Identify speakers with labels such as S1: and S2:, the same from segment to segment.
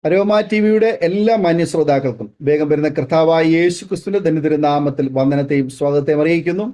S1: Aroma ടിവിയുടെ എല്ലാ മാന്യ ശ്രോതാക്കൾക്കും വേഗം വരുന്ന കർത്താവായ യേശു ക്രിസ്തുവിന്റെ ധന്യതിരു നാമത്തിൽ വന്ദനത്തെയും സ്വാഗതത്തെയും അറിയിക്കുന്നു.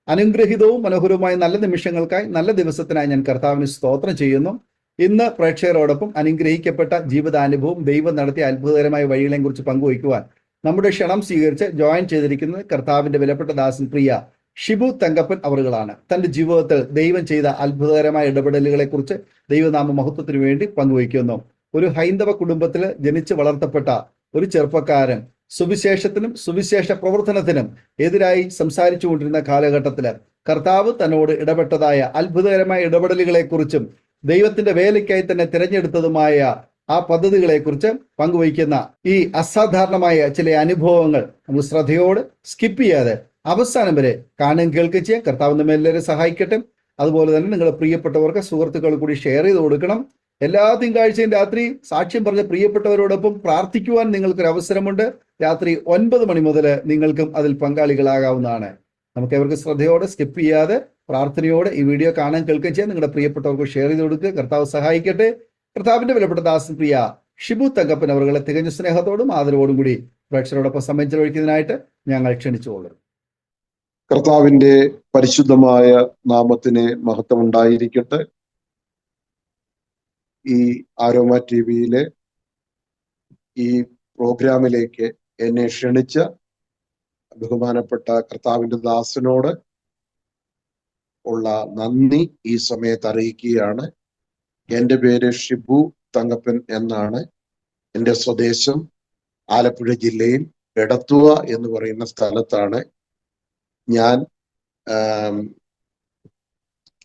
S1: അനുഗ്രഹീതവും മനോഹരവുമായ നല്ല നിമിഷങ്ങൾക്കായി, നല്ല ദിവസത്തിനായി ഞാൻ കർത്താവിന് സ്തോത്രം ചെയ്യുന്നു. ഇന്ന് പ്രേക്ഷകരോടൊപ്പം അനുഗ്രഹിക്കപ്പെട്ട ജീവിതാനുഭവം, ദൈവം നടത്തിയ അത്ഭുതകരമായ വഴികളെയും കുറിച്ച് പങ്കുവയ്ക്കുവാൻ നമ്മുടെ ക്ഷണം സ്വീകരിച്ച് ജോയിൻ ചെയ്തിരിക്കുന്നത് കർത്താവിന്റെ വിലപ്പെട്ട ദാസൻ പ്രിയ ഷിബു തങ്കപ്പൻ അവറുകളാണ്. തന്റെ ജീവിതത്തിൽ ദൈവം ചെയ്ത അത്ഭുതകരമായ ഇടപെടലുകളെ കുറിച്ച് ദൈവനാമ മഹത്വത്തിനു വേണ്ടി പങ്കുവയ്ക്കുന്നു. ഒരു ഹൈന്ദവ കുടുംബത്തിൽ ജനിച്ച് വളർത്തപ്പെട്ട ഒരു ചെറുപ്പക്കാരൻ സുവിശേഷത്തിനും സുവിശേഷ പ്രവർത്തനത്തിനും എതിരായി സംസാരിച്ചു കൊണ്ടിരുന്ന കാലഘട്ടത്തില് കർത്താവ് തന്നോട് ഇടപെട്ടതായ അത്ഭുതകരമായ ഇടപെടലുകളെ കുറിച്ചും ദൈവത്തിന്റെ വേലയ്ക്കായി തന്നെ തിരഞ്ഞെടുത്തതുമായ ആ പദ്ധതികളെ കുറിച്ച് പങ്കുവയ്ക്കുന്ന ഈ അസാധാരണമായ ചില അനുഭവങ്ങൾ നമുക്ക് ശ്രദ്ധയോട് സ്കിപ്പ് ചെയ്യാതെ അവസാനം വരെ കാണുകയും കേൾക്കുകയും ചെയ്യാം. കർത്താവ് നമ്മെ എല്ലാവരും സഹായിക്കട്ടെ. അതുപോലെ തന്നെ നിങ്ങളുടെ പ്രിയപ്പെട്ടവർക്ക്, സുഹൃത്തുക്കൾ കൂടി ഷെയർ ചെയ്ത് കൊടുക്കണം. എല്ലാ തിങ്കളാഴ്ചയും രാത്രി സാക്ഷ്യം പറഞ്ഞ പ്രിയപ്പെട്ടവരോടൊപ്പം പ്രാർത്ഥിക്കുവാൻ നിങ്ങൾക്കൊരു അവസരമുണ്ട്. രാത്രി 9 മണി മുതൽ നിങ്ങൾക്കും അതിൽ പങ്കാളികളാകാവുന്നതാണ്. നമുക്ക് അവർക്ക് ശ്രദ്ധയോടെ സ്കിപ്പ് ചെയ്യാതെ പ്രാർത്ഥനയോടെ ഈ വീഡിയോ കാണാൻ കേൾക്കുകയും ചെയ്യാൻ നിങ്ങളുടെ പ്രിയപ്പെട്ടവർക്ക് ഷെയർ ചെയ്ത് കൊടുക്കുക. കർത്താവ് സഹായിക്കട്ടെ. കർത്താവിന്റെ വിലപ്പെട്ട ദാസൻ പ്രിയ ഷിബു തങ്കപ്പൻ അവരുടെ തികഞ്ഞ സ്നേഹത്തോടും ആദരവോടും കൂടി പ്രേക്ഷകരോടൊപ്പം സമയം ചെലവഴിക്കുന്നതിനായിട്ട് ഞങ്ങൾ ക്ഷണിച്ചുകൊള്ളും.
S2: കർത്താവിന്റെ പരിശുദ്ധമായ നാമത്തിന് മഹത്വം ഉണ്ടായിരിക്കട്ടെ. ഈ ആരോമ ടിവിയിലെ ഈ പ്രോഗ്രാമിലേക്ക് എന്നെ ക്ഷണിച്ച ബഹുമാനപ്പെട്ട കർത്താവിന്റെ ദാസനോട് ഉള്ള നന്ദി ഈ സമയത്ത് അറിയിക്കുകയാണ്. എൻ്റെ പേര് ഷിബു തങ്കപ്പൻ എന്നാണ്. എൻ്റെ സ്വദേശം ആലപ്പുഴ ജില്ലയിൽ എടത്തുവ എന്ന് പറയുന്ന സ്ഥലത്താണ് ഞാൻ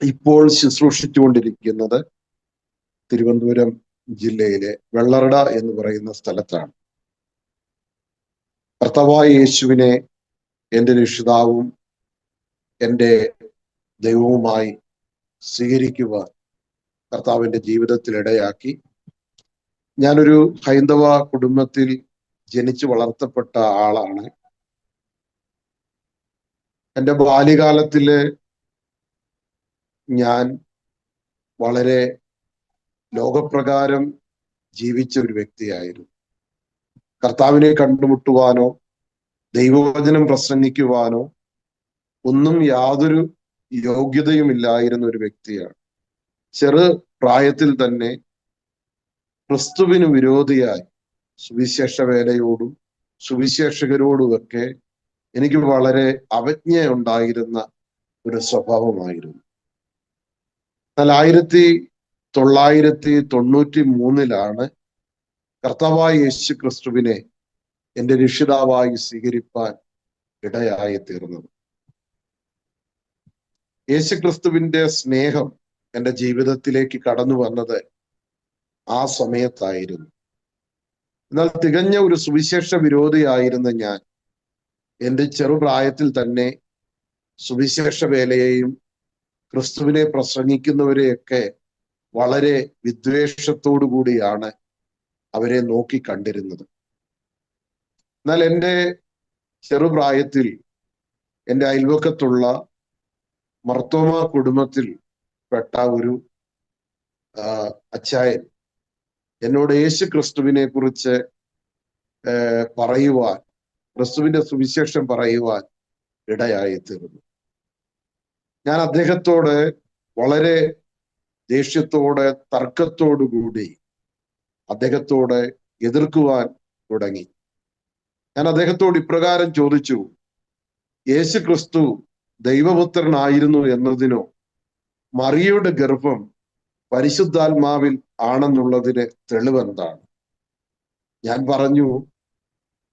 S2: ഇപ്പോൾ ശുശ്രൂഷിച്ചുകൊണ്ടിരിക്കുന്നത്. തിരുവനന്തപുരം ജില്ലയിലെ വെള്ളറട എന്ന് പറയുന്ന സ്ഥലത്താണ്. കർത്താവായ യേശുവിനെ എൻ്റെ രക്ഷിതാവും എൻ്റെ ദൈവവുമായി സ്വീകരിക്കുവാൻ കർത്താവിൻ്റെ ജീവിതത്തിൽ ഇടയാക്കി. ഞാനൊരു ഹൈന്ദവ കുടുംബത്തിൽ ജനിച്ചു വളർത്തപ്പെട്ട ആളാണ്. എൻ്റെ ബാല്യകാലത്തില് ഞാൻ വളരെ ലോകപ്രകാരം ജീവിച്ച ഒരു വ്യക്തിയായിരുന്നു. കർത്താവിനെ കണ്ടുമുട്ടുവാനോ ദൈവവചനം പ്രസംഗിക്കുവാനോ ഒന്നും യാതൊരു യോഗ്യതയും ഇല്ലായിരുന്ന ഒരു വ്യക്തിയാണ്. ചെറു പ്രായത്തിൽ തന്നെ ക്രിസ്തുവിന് വിരോധിയായി സുവിശേഷ വേലയോടും സുവിശേഷകരോടുമൊക്കെ എനിക്ക് വളരെ അവജ്ഞ ഉണ്ടായിരുന്ന ഒരു സ്വഭാവമായിരുന്നു. എന്നാൽ 1993 കർത്താവായ യേശു ക്രിസ്തുവിനെ എൻ്റെ രക്ഷിതാവായി സ്വീകരിപ്പാൻ ഇടയായി തീർന്നത്. യേശു ക്രിസ്തുവിന്റെ സ്നേഹം എൻ്റെ ജീവിതത്തിലേക്ക് കടന്നു വന്നത് ആ സമയത്തായിരുന്നു. എന്നാൽ തികഞ്ഞ ഒരു സുവിശേഷ വിരോധിയായിരുന്ന ഞാൻ എൻ്റെ ചെറുപ്രായത്തിൽ തന്നെ സുവിശേഷ വേലയെയും ക്രിസ്തുവിനെ പ്രസംഗിക്കുന്നവരെയൊക്കെ വളരെ വിദ്വേഷത്തോടു കൂടിയാണ് അവരെ നോക്കി കണ്ടിരുന്നത്. എന്നാൽ എൻ്റെ ചെറുപ്രായത്തിൽ എൻ്റെ അയൽവക്കത്തുള്ള മർത്തോമ കുടുംബത്തിൽ പെട്ട ഒരു അച്ചായൻ എന്നോട് യേശു ക്രിസ്തുവിനെ കുറിച്ച് പറയുവാൻ, ക്രിസ്തുവിന്റെ സുവിശേഷം പറയുവാൻ ഇടയായി തീർന്നു. ഞാൻ അദ്ദേഹത്തോട് വളരെ ദേഷ്യത്തോടെ, തർക്കത്തോടു കൂടി അദ്ദേഹത്തോട് എതിർക്കുവാൻ തുടങ്ങി. ഞാൻ അദ്ദേഹത്തോട് ഇപ്രകാരം ചോദിച്ചു: യേശു ക്രിസ്തു ദൈവപുത്രനായിരുന്നു എന്നതിനോ മറിയയുടെ ഗർഭം പരിശുദ്ധാത്മാവിൽ ആണെന്നുള്ളതിന് തെളിവെന്താണ്? ഞാൻ പറഞ്ഞു,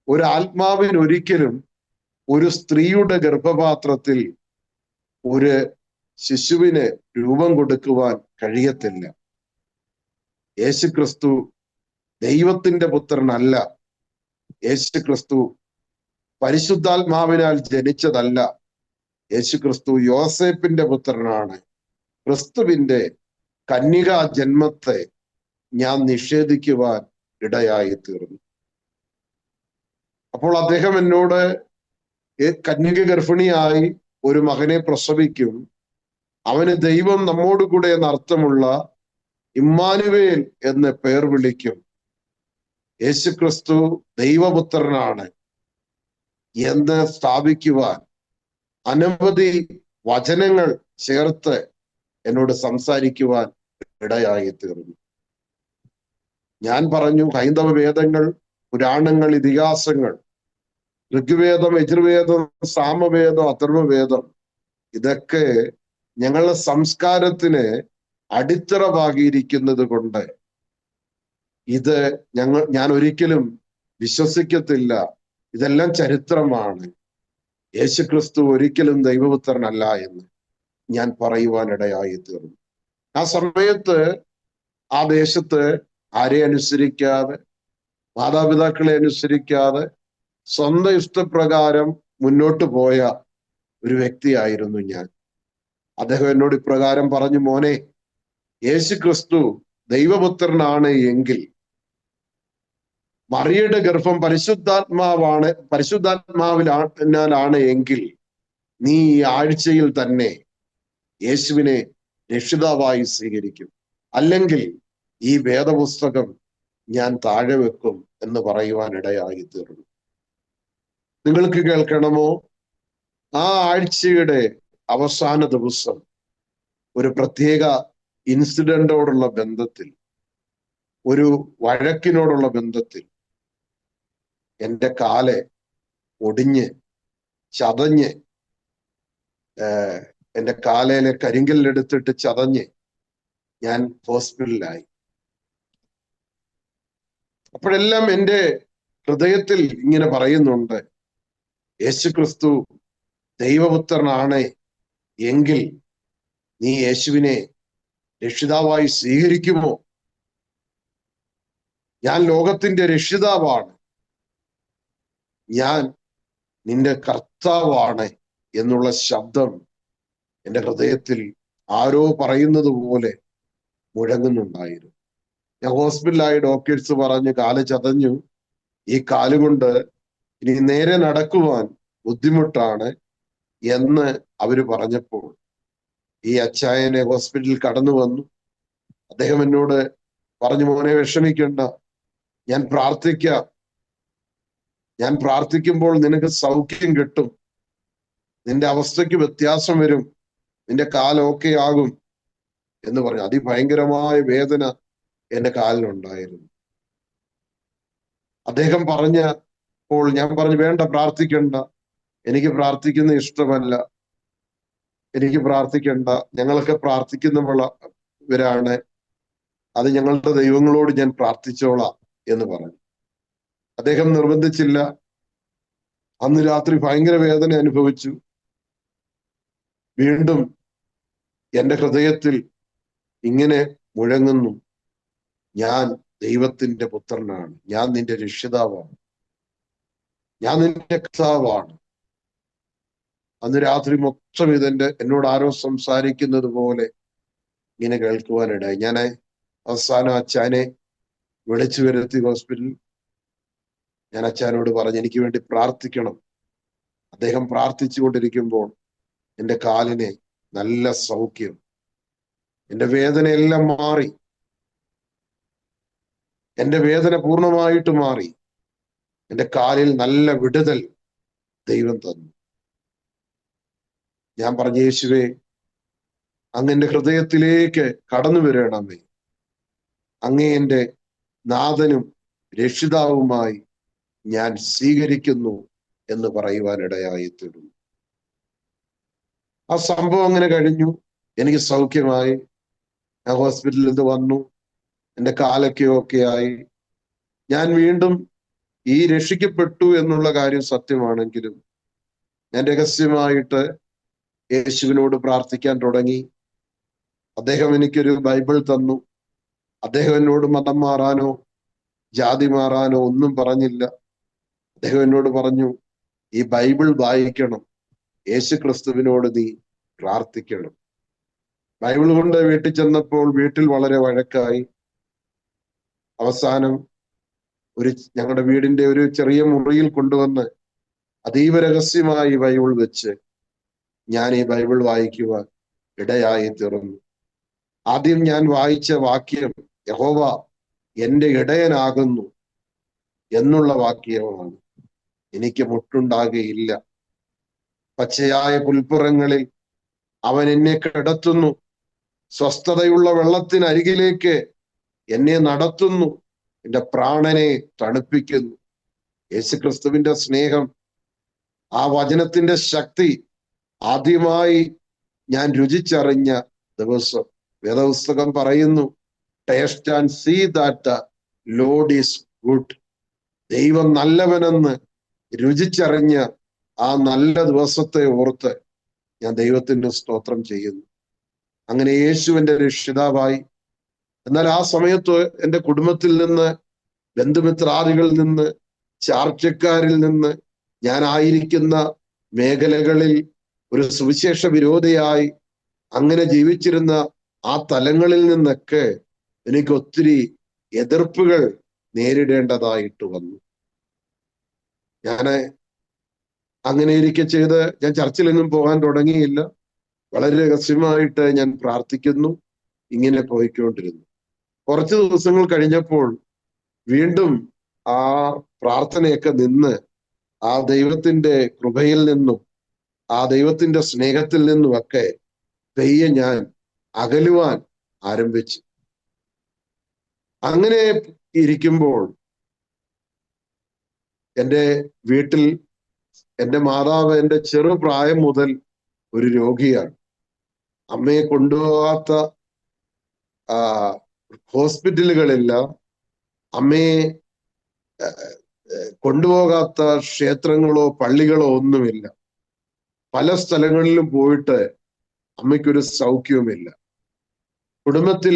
S2: ഒരാത്മാവിനൊരിക്കലും ഒരു സ്ത്രീയുടെ ഗർഭപാത്രത്തിൽ ഒരു ശിശുവിന് രൂപം കൊടുക്കുവാൻ കഴിയത്തില്ല. യേശു ക്രിസ്തു ദൈവത്തിന്റെ പുത്രനല്ല. യേശു ക്രിസ്തു പരിശുദ്ധാത്മാവിനാൽ ജനിച്ചതല്ല. യേശു ക്രിസ്തു യോസേപ്പിന്റെ പുത്രനാണ്. ക്രിസ്തുവിന്റെ കന്യകാ ജന്മത്തെ ഞാൻ നിഷേധിക്കുവാൻ ഇടയായി തീർന്നു. അപ്പോൾ അദ്ദേഹം എന്നോട് കന്യക ഗർഭിണിയായി ഒരു മകനെ പ്രസവിക്കും, അവന് ദൈവം നമ്മോട് കൂടെ എന്നർത്ഥമുള്ള ഇമ്മാനുവേൽ എന്ന് പേർ വിളിക്കും. യേശുക്രിസ്തു ദൈവപുത്രനാണ് എന്ന് സ്ഥാപിക്കുവാൻ അനവധി വചനങ്ങൾ ചേർത്ത് എന്നോട് സംസാരിക്കുവാൻ ഇടയായി തീർന്നു. ഞാൻ പറഞ്ഞു, ഹൈന്ദവ വേദങ്ങൾ, പുരാണങ്ങൾ, ഇതിഹാസങ്ങൾ, ഋഗ്വേദം, യജുർവേദം, സാമവേദം, അഥർവവേദം, ഇതൊക്കെ ഞങ്ങളുടെ സംസ്കാരത്തിന് അടിത്തറ പാകിയിരിക്കുന്നത് കൊണ്ട് ഇത് ഞാൻ ഒരിക്കലും വിശ്വസിക്കത്തില്ല. ഇതെല്ലാം ചരിത്രമാണ്, യേശുക്രിസ്തു ഒരിക്കലും ദൈവപുത്രനല്ല എന്ന് ഞാൻ പറയുവാനിടയായി തീർന്നു. ആ സമയത്ത് ആ ദേശത്ത് ആരെ അനുസരിക്കാതെ, മാതാപിതാക്കളെ അനുസരിക്കാതെ, സ്വന്തം ഇഷ്ടപ്രകാരം മുന്നോട്ട് പോയ ഒരു വ്യക്തിയായിരുന്നു ഞാൻ. അദ്ദേഹം എന്നോട് ഇപ്രകാരം പറഞ്ഞു, മോനെ, യേശുക്രിസ്തു ദൈവപുത്രനാണ് എങ്കിൽ മറിയയുടെ ഗർഭം പരിശുദ്ധാത്മാവിലാണ് എങ്കിൽ നീ ഈ ആഴ്ചയിൽ തന്നെ യേശുവിനെ രക്ഷിതാവായി സ്വീകരിക്കും, അല്ലെങ്കിൽ ഈ വേദപുസ്തകം ഞാൻ താഴെ വെക്കും എന്ന് പറയുവാൻ ഇടയായി തീർന്നു. നിങ്ങൾക്ക് കേൾക്കണമോ? ആ ആഴ്ചയുടെ അവസാന ദിവസം ഒരു പ്രത്യേക ഇൻസിഡന്റോടുള്ള ബന്ധത്തിൽ, ഒരു വഴക്കിനോടുള്ള ബന്ധത്തിൽ എൻ്റെ കാല് ഒടിഞ്ഞ് ചതഞ്ഞ്, എൻ്റെ കാലയിലെ കരിങ്കല്ലെടുത്തിട്ട് ചതഞ്ഞ് ഞാൻ ഹോസ്പിറ്റലിലായി. അപ്പോഴെല്ലാം എൻ്റെ ഹൃദയത്തിൽ ഇങ്ങനെ പറയുന്നുണ്ട്, യേശുക്രിസ്തു ദൈവപുത്രനാണ് എങ്കിൽ നീ യേശുവിനെ രക്ഷിതാവായി സ്വീകരിക്കുമോ? ഞാൻ ലോകത്തിന്റെ രക്ഷിതാവാണ്, ഞാൻ നിന്റെ കർത്താവാണ് എന്നുള്ള ശബ്ദം എൻ്റെ ഹൃദയത്തിൽ ആരോ പറയുന്നത് പോലെ മുഴങ്ങുന്നുണ്ടായിരുന്നു. ഞാൻ ഹോസ്പിറ്റലായി, ഡോക്ടേഴ്സ് പറഞ്ഞു കാല് ചതഞ്ഞു, ഈ കാലുകൊണ്ട് ഇനി നേരെ നടക്കുവാൻ ബുദ്ധിമുട്ടാണ് എന്ന് അവര് പറഞ്ഞപ്പോൾ ഈ അച്ചായനെ ഹോസ്പിറ്റലിൽ കടന്നു വന്നു. അദ്ദേഹം എന്നോട് പറഞ്ഞു, മോനെ വിഷമിക്കണ്ട, ഞാൻ പ്രാർത്ഥിക്കാം, ഞാൻ പ്രാർത്ഥിക്കുമ്പോൾ നിനക്ക് സൗഖ്യം കിട്ടും, നിന്റെ അവസ്ഥയ്ക്ക് വ്യത്യാസം വരും, നിന്റെ കാല് ഓക്കെ ആകും എന്ന് പറഞ്ഞു. അതിഭയങ്കരമായ വേദന എൻ്റെ കാലിനുണ്ടായിരുന്നു. അദ്ദേഹം പറഞ്ഞപ്പോൾ ഞാൻ പറഞ്ഞു, വേണ്ട, പ്രാർത്ഥിക്കണ്ട, എനിക്ക് പ്രാർത്ഥിക്കുന്ന ഇഷ്ടമല്ല, എനിക്ക് പ്രാർത്ഥിക്കണ്ട, ഞങ്ങളൊക്കെ പ്രാർത്ഥിക്കുന്നവരാണ്, അത് ഞങ്ങളുടെ ദൈവങ്ങളോട് ഞാൻ പ്രാർത്ഥിച്ചോളാം എന്ന് പറഞ്ഞു. അദ്ദേഹം നിർബന്ധിച്ചില്ല. അന്ന് രാത്രി ഭയങ്കര വേദന അനുഭവിച്ചു. വീണ്ടും എൻ്റെ ഹൃദയത്തിൽ ഇങ്ങനെ മുഴങ്ങുന്നു, ഞാൻ ദൈവത്തിന്റെ പുത്രനാണ്, ഞാൻ നിന്റെ രക്ഷിതാവാണ്, ഞാൻ നിന്റെ കർത്താവാണ്. അന്ന് രാത്രി മൊത്തം എന്നോട് ആരോ സംസാരിക്കുന്നത് പോലെ ഇങ്ങനെ കേൾക്കുവാനിടയായി. ഞാൻ അവസാനം അച്ചാനെ വിളിച്ചു വരുത്തി ഹോസ്പിറ്റലിൽ. ഞാൻ അച്ചാനോട് പറഞ്ഞു, എനിക്ക് വേണ്ടി പ്രാർത്ഥിക്കണം. അദ്ദേഹം പ്രാർത്ഥിച്ചു കൊണ്ടിരിക്കുമ്പോൾ എൻ്റെ കാലിന് നല്ല സൗഖ്യം, എൻ്റെ വേദനയെല്ലാം മാറി, എൻ്റെ വേദന പൂർണ്ണമായിട്ട് മാറി. എൻ്റെ കാലിൽ നല്ല വിടുതൽ ദൈവം തന്നു. ഞാൻ പറഞ്ഞു, യേശുവേ, അങ്ങ് എൻ്റെ ഹൃദയത്തിലേക്ക് കടന്നു വരണമേ, അങ്ങേ എൻ്റെ നാഥനും രക്ഷിതാവുമായി ഞാൻ സ്വീകരിക്കുന്നു എന്ന് പറയുവാനിടയായി തീർന്നു. ആ സംഭവം അങ്ങനെ കഴിഞ്ഞു, എനിക്ക് സൗഖ്യമായി. ഞാൻ ഹോസ്പിറ്റലിൽ നിന്ന് വന്നു, എൻ്റെ കാലൊക്കെ ഒക്കെ ആയി. ഞാൻ വീണ്ടും ഈ രക്ഷിക്കപ്പെട്ടു എന്നുള്ള കാര്യം സത്യമാണെങ്കിലും ഞാൻ രഹസ്യമായിട്ട് യേശുവിനോട് പ്രാർത്ഥിക്കാൻ തുടങ്ങി. അദ്ദേഹം എനിക്കൊരു ബൈബിൾ തന്നു. അദ്ദേഹം എന്നോട് മതം മാറാനോ ജാതി മാറാനോ ഒന്നും പറഞ്ഞില്ല. അദ്ദേഹം എന്നോട് പറഞ്ഞു, ഈ ബൈബിൾ വായിക്കണം, യേശു ക്രിസ്തുവിനോട് നീ പ്രാർത്ഥിക്കണം. ബൈബിൾ കൊണ്ട് വീട്ടിൽ ചെന്നപ്പോൾ വീട്ടിൽ വളരെ വഴക്കായി. അവസാനം ഞങ്ങളുടെ വീടിന്റെ ഒരു ചെറിയ മുറിയിൽ കൊണ്ടുവന്ന് അതീവ രഹസ്യമായി ബൈബിൾ വെച്ച് ഞാൻ ഈ ബൈബിൾ വായിക്കുവാൻ ഇടയായി തീർന്നു. ആദ്യം ഞാൻ വായിച്ച വാക്യം, യഹോവ എൻ്റെ ഇടയനാകുന്നു, എന്നുള്ള വാക്യമാണ്. എനിക്ക് മുട്ടുണ്ടാകുകയില്ല. പച്ചയായ പുൽപ്പുറങ്ങളിൽ അവൻ എന്നെ കിടത്തുന്നു. സ്വസ്ഥതയുള്ള വെള്ളത്തിനരികിലേക്ക് എന്നെ നടത്തുന്നു. എന്റെ പ്രാണനെ തണുപ്പിക്കുന്നു. യേശുക്രിസ്തുവിന്റെ സ്നേഹം, ആ വചനത്തിന്റെ ശക്തി ആദ്യമായി ഞാൻ രുചിച്ചറിഞ്ഞ ദിവസം. വേദപുസ്തകം പറയുന്നു, taste and see that the Lord is good. ദൈവം നല്ലവനെന്ന് രുചിച്ചറിഞ്ഞ ആ നല്ല ദിവസത്തെ ഓർത്ത് ഞാൻ ദൈവത്തിന് സ്തോത്രം ചെയ്യുന്നു. അങ്ങനെ യേശുവിന്റെ രക്ഷിതാവായി. എന്നാൽ ആ സമയത്ത് എൻ്റെ കുടുംബത്തിൽ നിന്ന്, ബന്ധുമിത്രാദികളിൽ നിന്ന്, ചാർച്ചക്കാരിൽ നിന്ന്, ഞാൻ ആയിരിക്കുന്ന മേഖലകളിൽ ഒരു സുവിശേഷ വിരോധിയായി അങ്ങനെ ജീവിച്ചിരുന്ന ആ തലങ്ങളിൽ നിന്നൊക്കെ എനിക്ക് ഒത്തിരി എതിർപ്പുകൾ നേരിടേണ്ടതായിട്ട് വന്നു. അങ്ങനെ ഇരിക്കെ ചെയ്ത് ഞാൻ ചർച്ചിലെങ്ങും പോകാൻ തുടങ്ങിയില്ല. വളരെ രഹസ്യമായിട്ട് ഞാൻ പ്രാർത്ഥിക്കുന്നു. ഇങ്ങനെ പോയിക്കൊണ്ടിരുന്നു. കുറച്ച് ദിവസങ്ങൾ കഴിഞ്ഞപ്പോൾ വീണ്ടും ആ പ്രാർത്ഥനയൊക്കെ നിന്ന് ആ ദൈവത്തിന്റെ കൃപയിൽ നിന്നും ആ ദൈവത്തിന്റെ സ്നേഹത്തിൽ നിന്നുമൊക്കെ പെയ്യെ ഞാൻ അകലുവാൻ ആരംഭിച്ചു. അങ്ങനെ ഇരിക്കുമ്പോൾ എൻ്റെ വീട്ടിൽ എൻ്റെ മാതാവ് എൻ്റെ ചെറുപ്രായം മുതൽ ഒരു രോഗിയാണ്. അമ്മയെ കൊണ്ടുപോകാത്ത ഹോസ്പിറ്റലുകളില്ല, അമ്മയെ കൊണ്ടുപോകാത്ത ക്ഷേത്രങ്ങളോ പള്ളികളോ ഒന്നുമില്ല. പല സ്ഥലങ്ങളിലും പോയിട്ട് അമ്മയ്ക്കൊരു സൗഖ്യവുമില്ല. കുടുംബത്തിൽ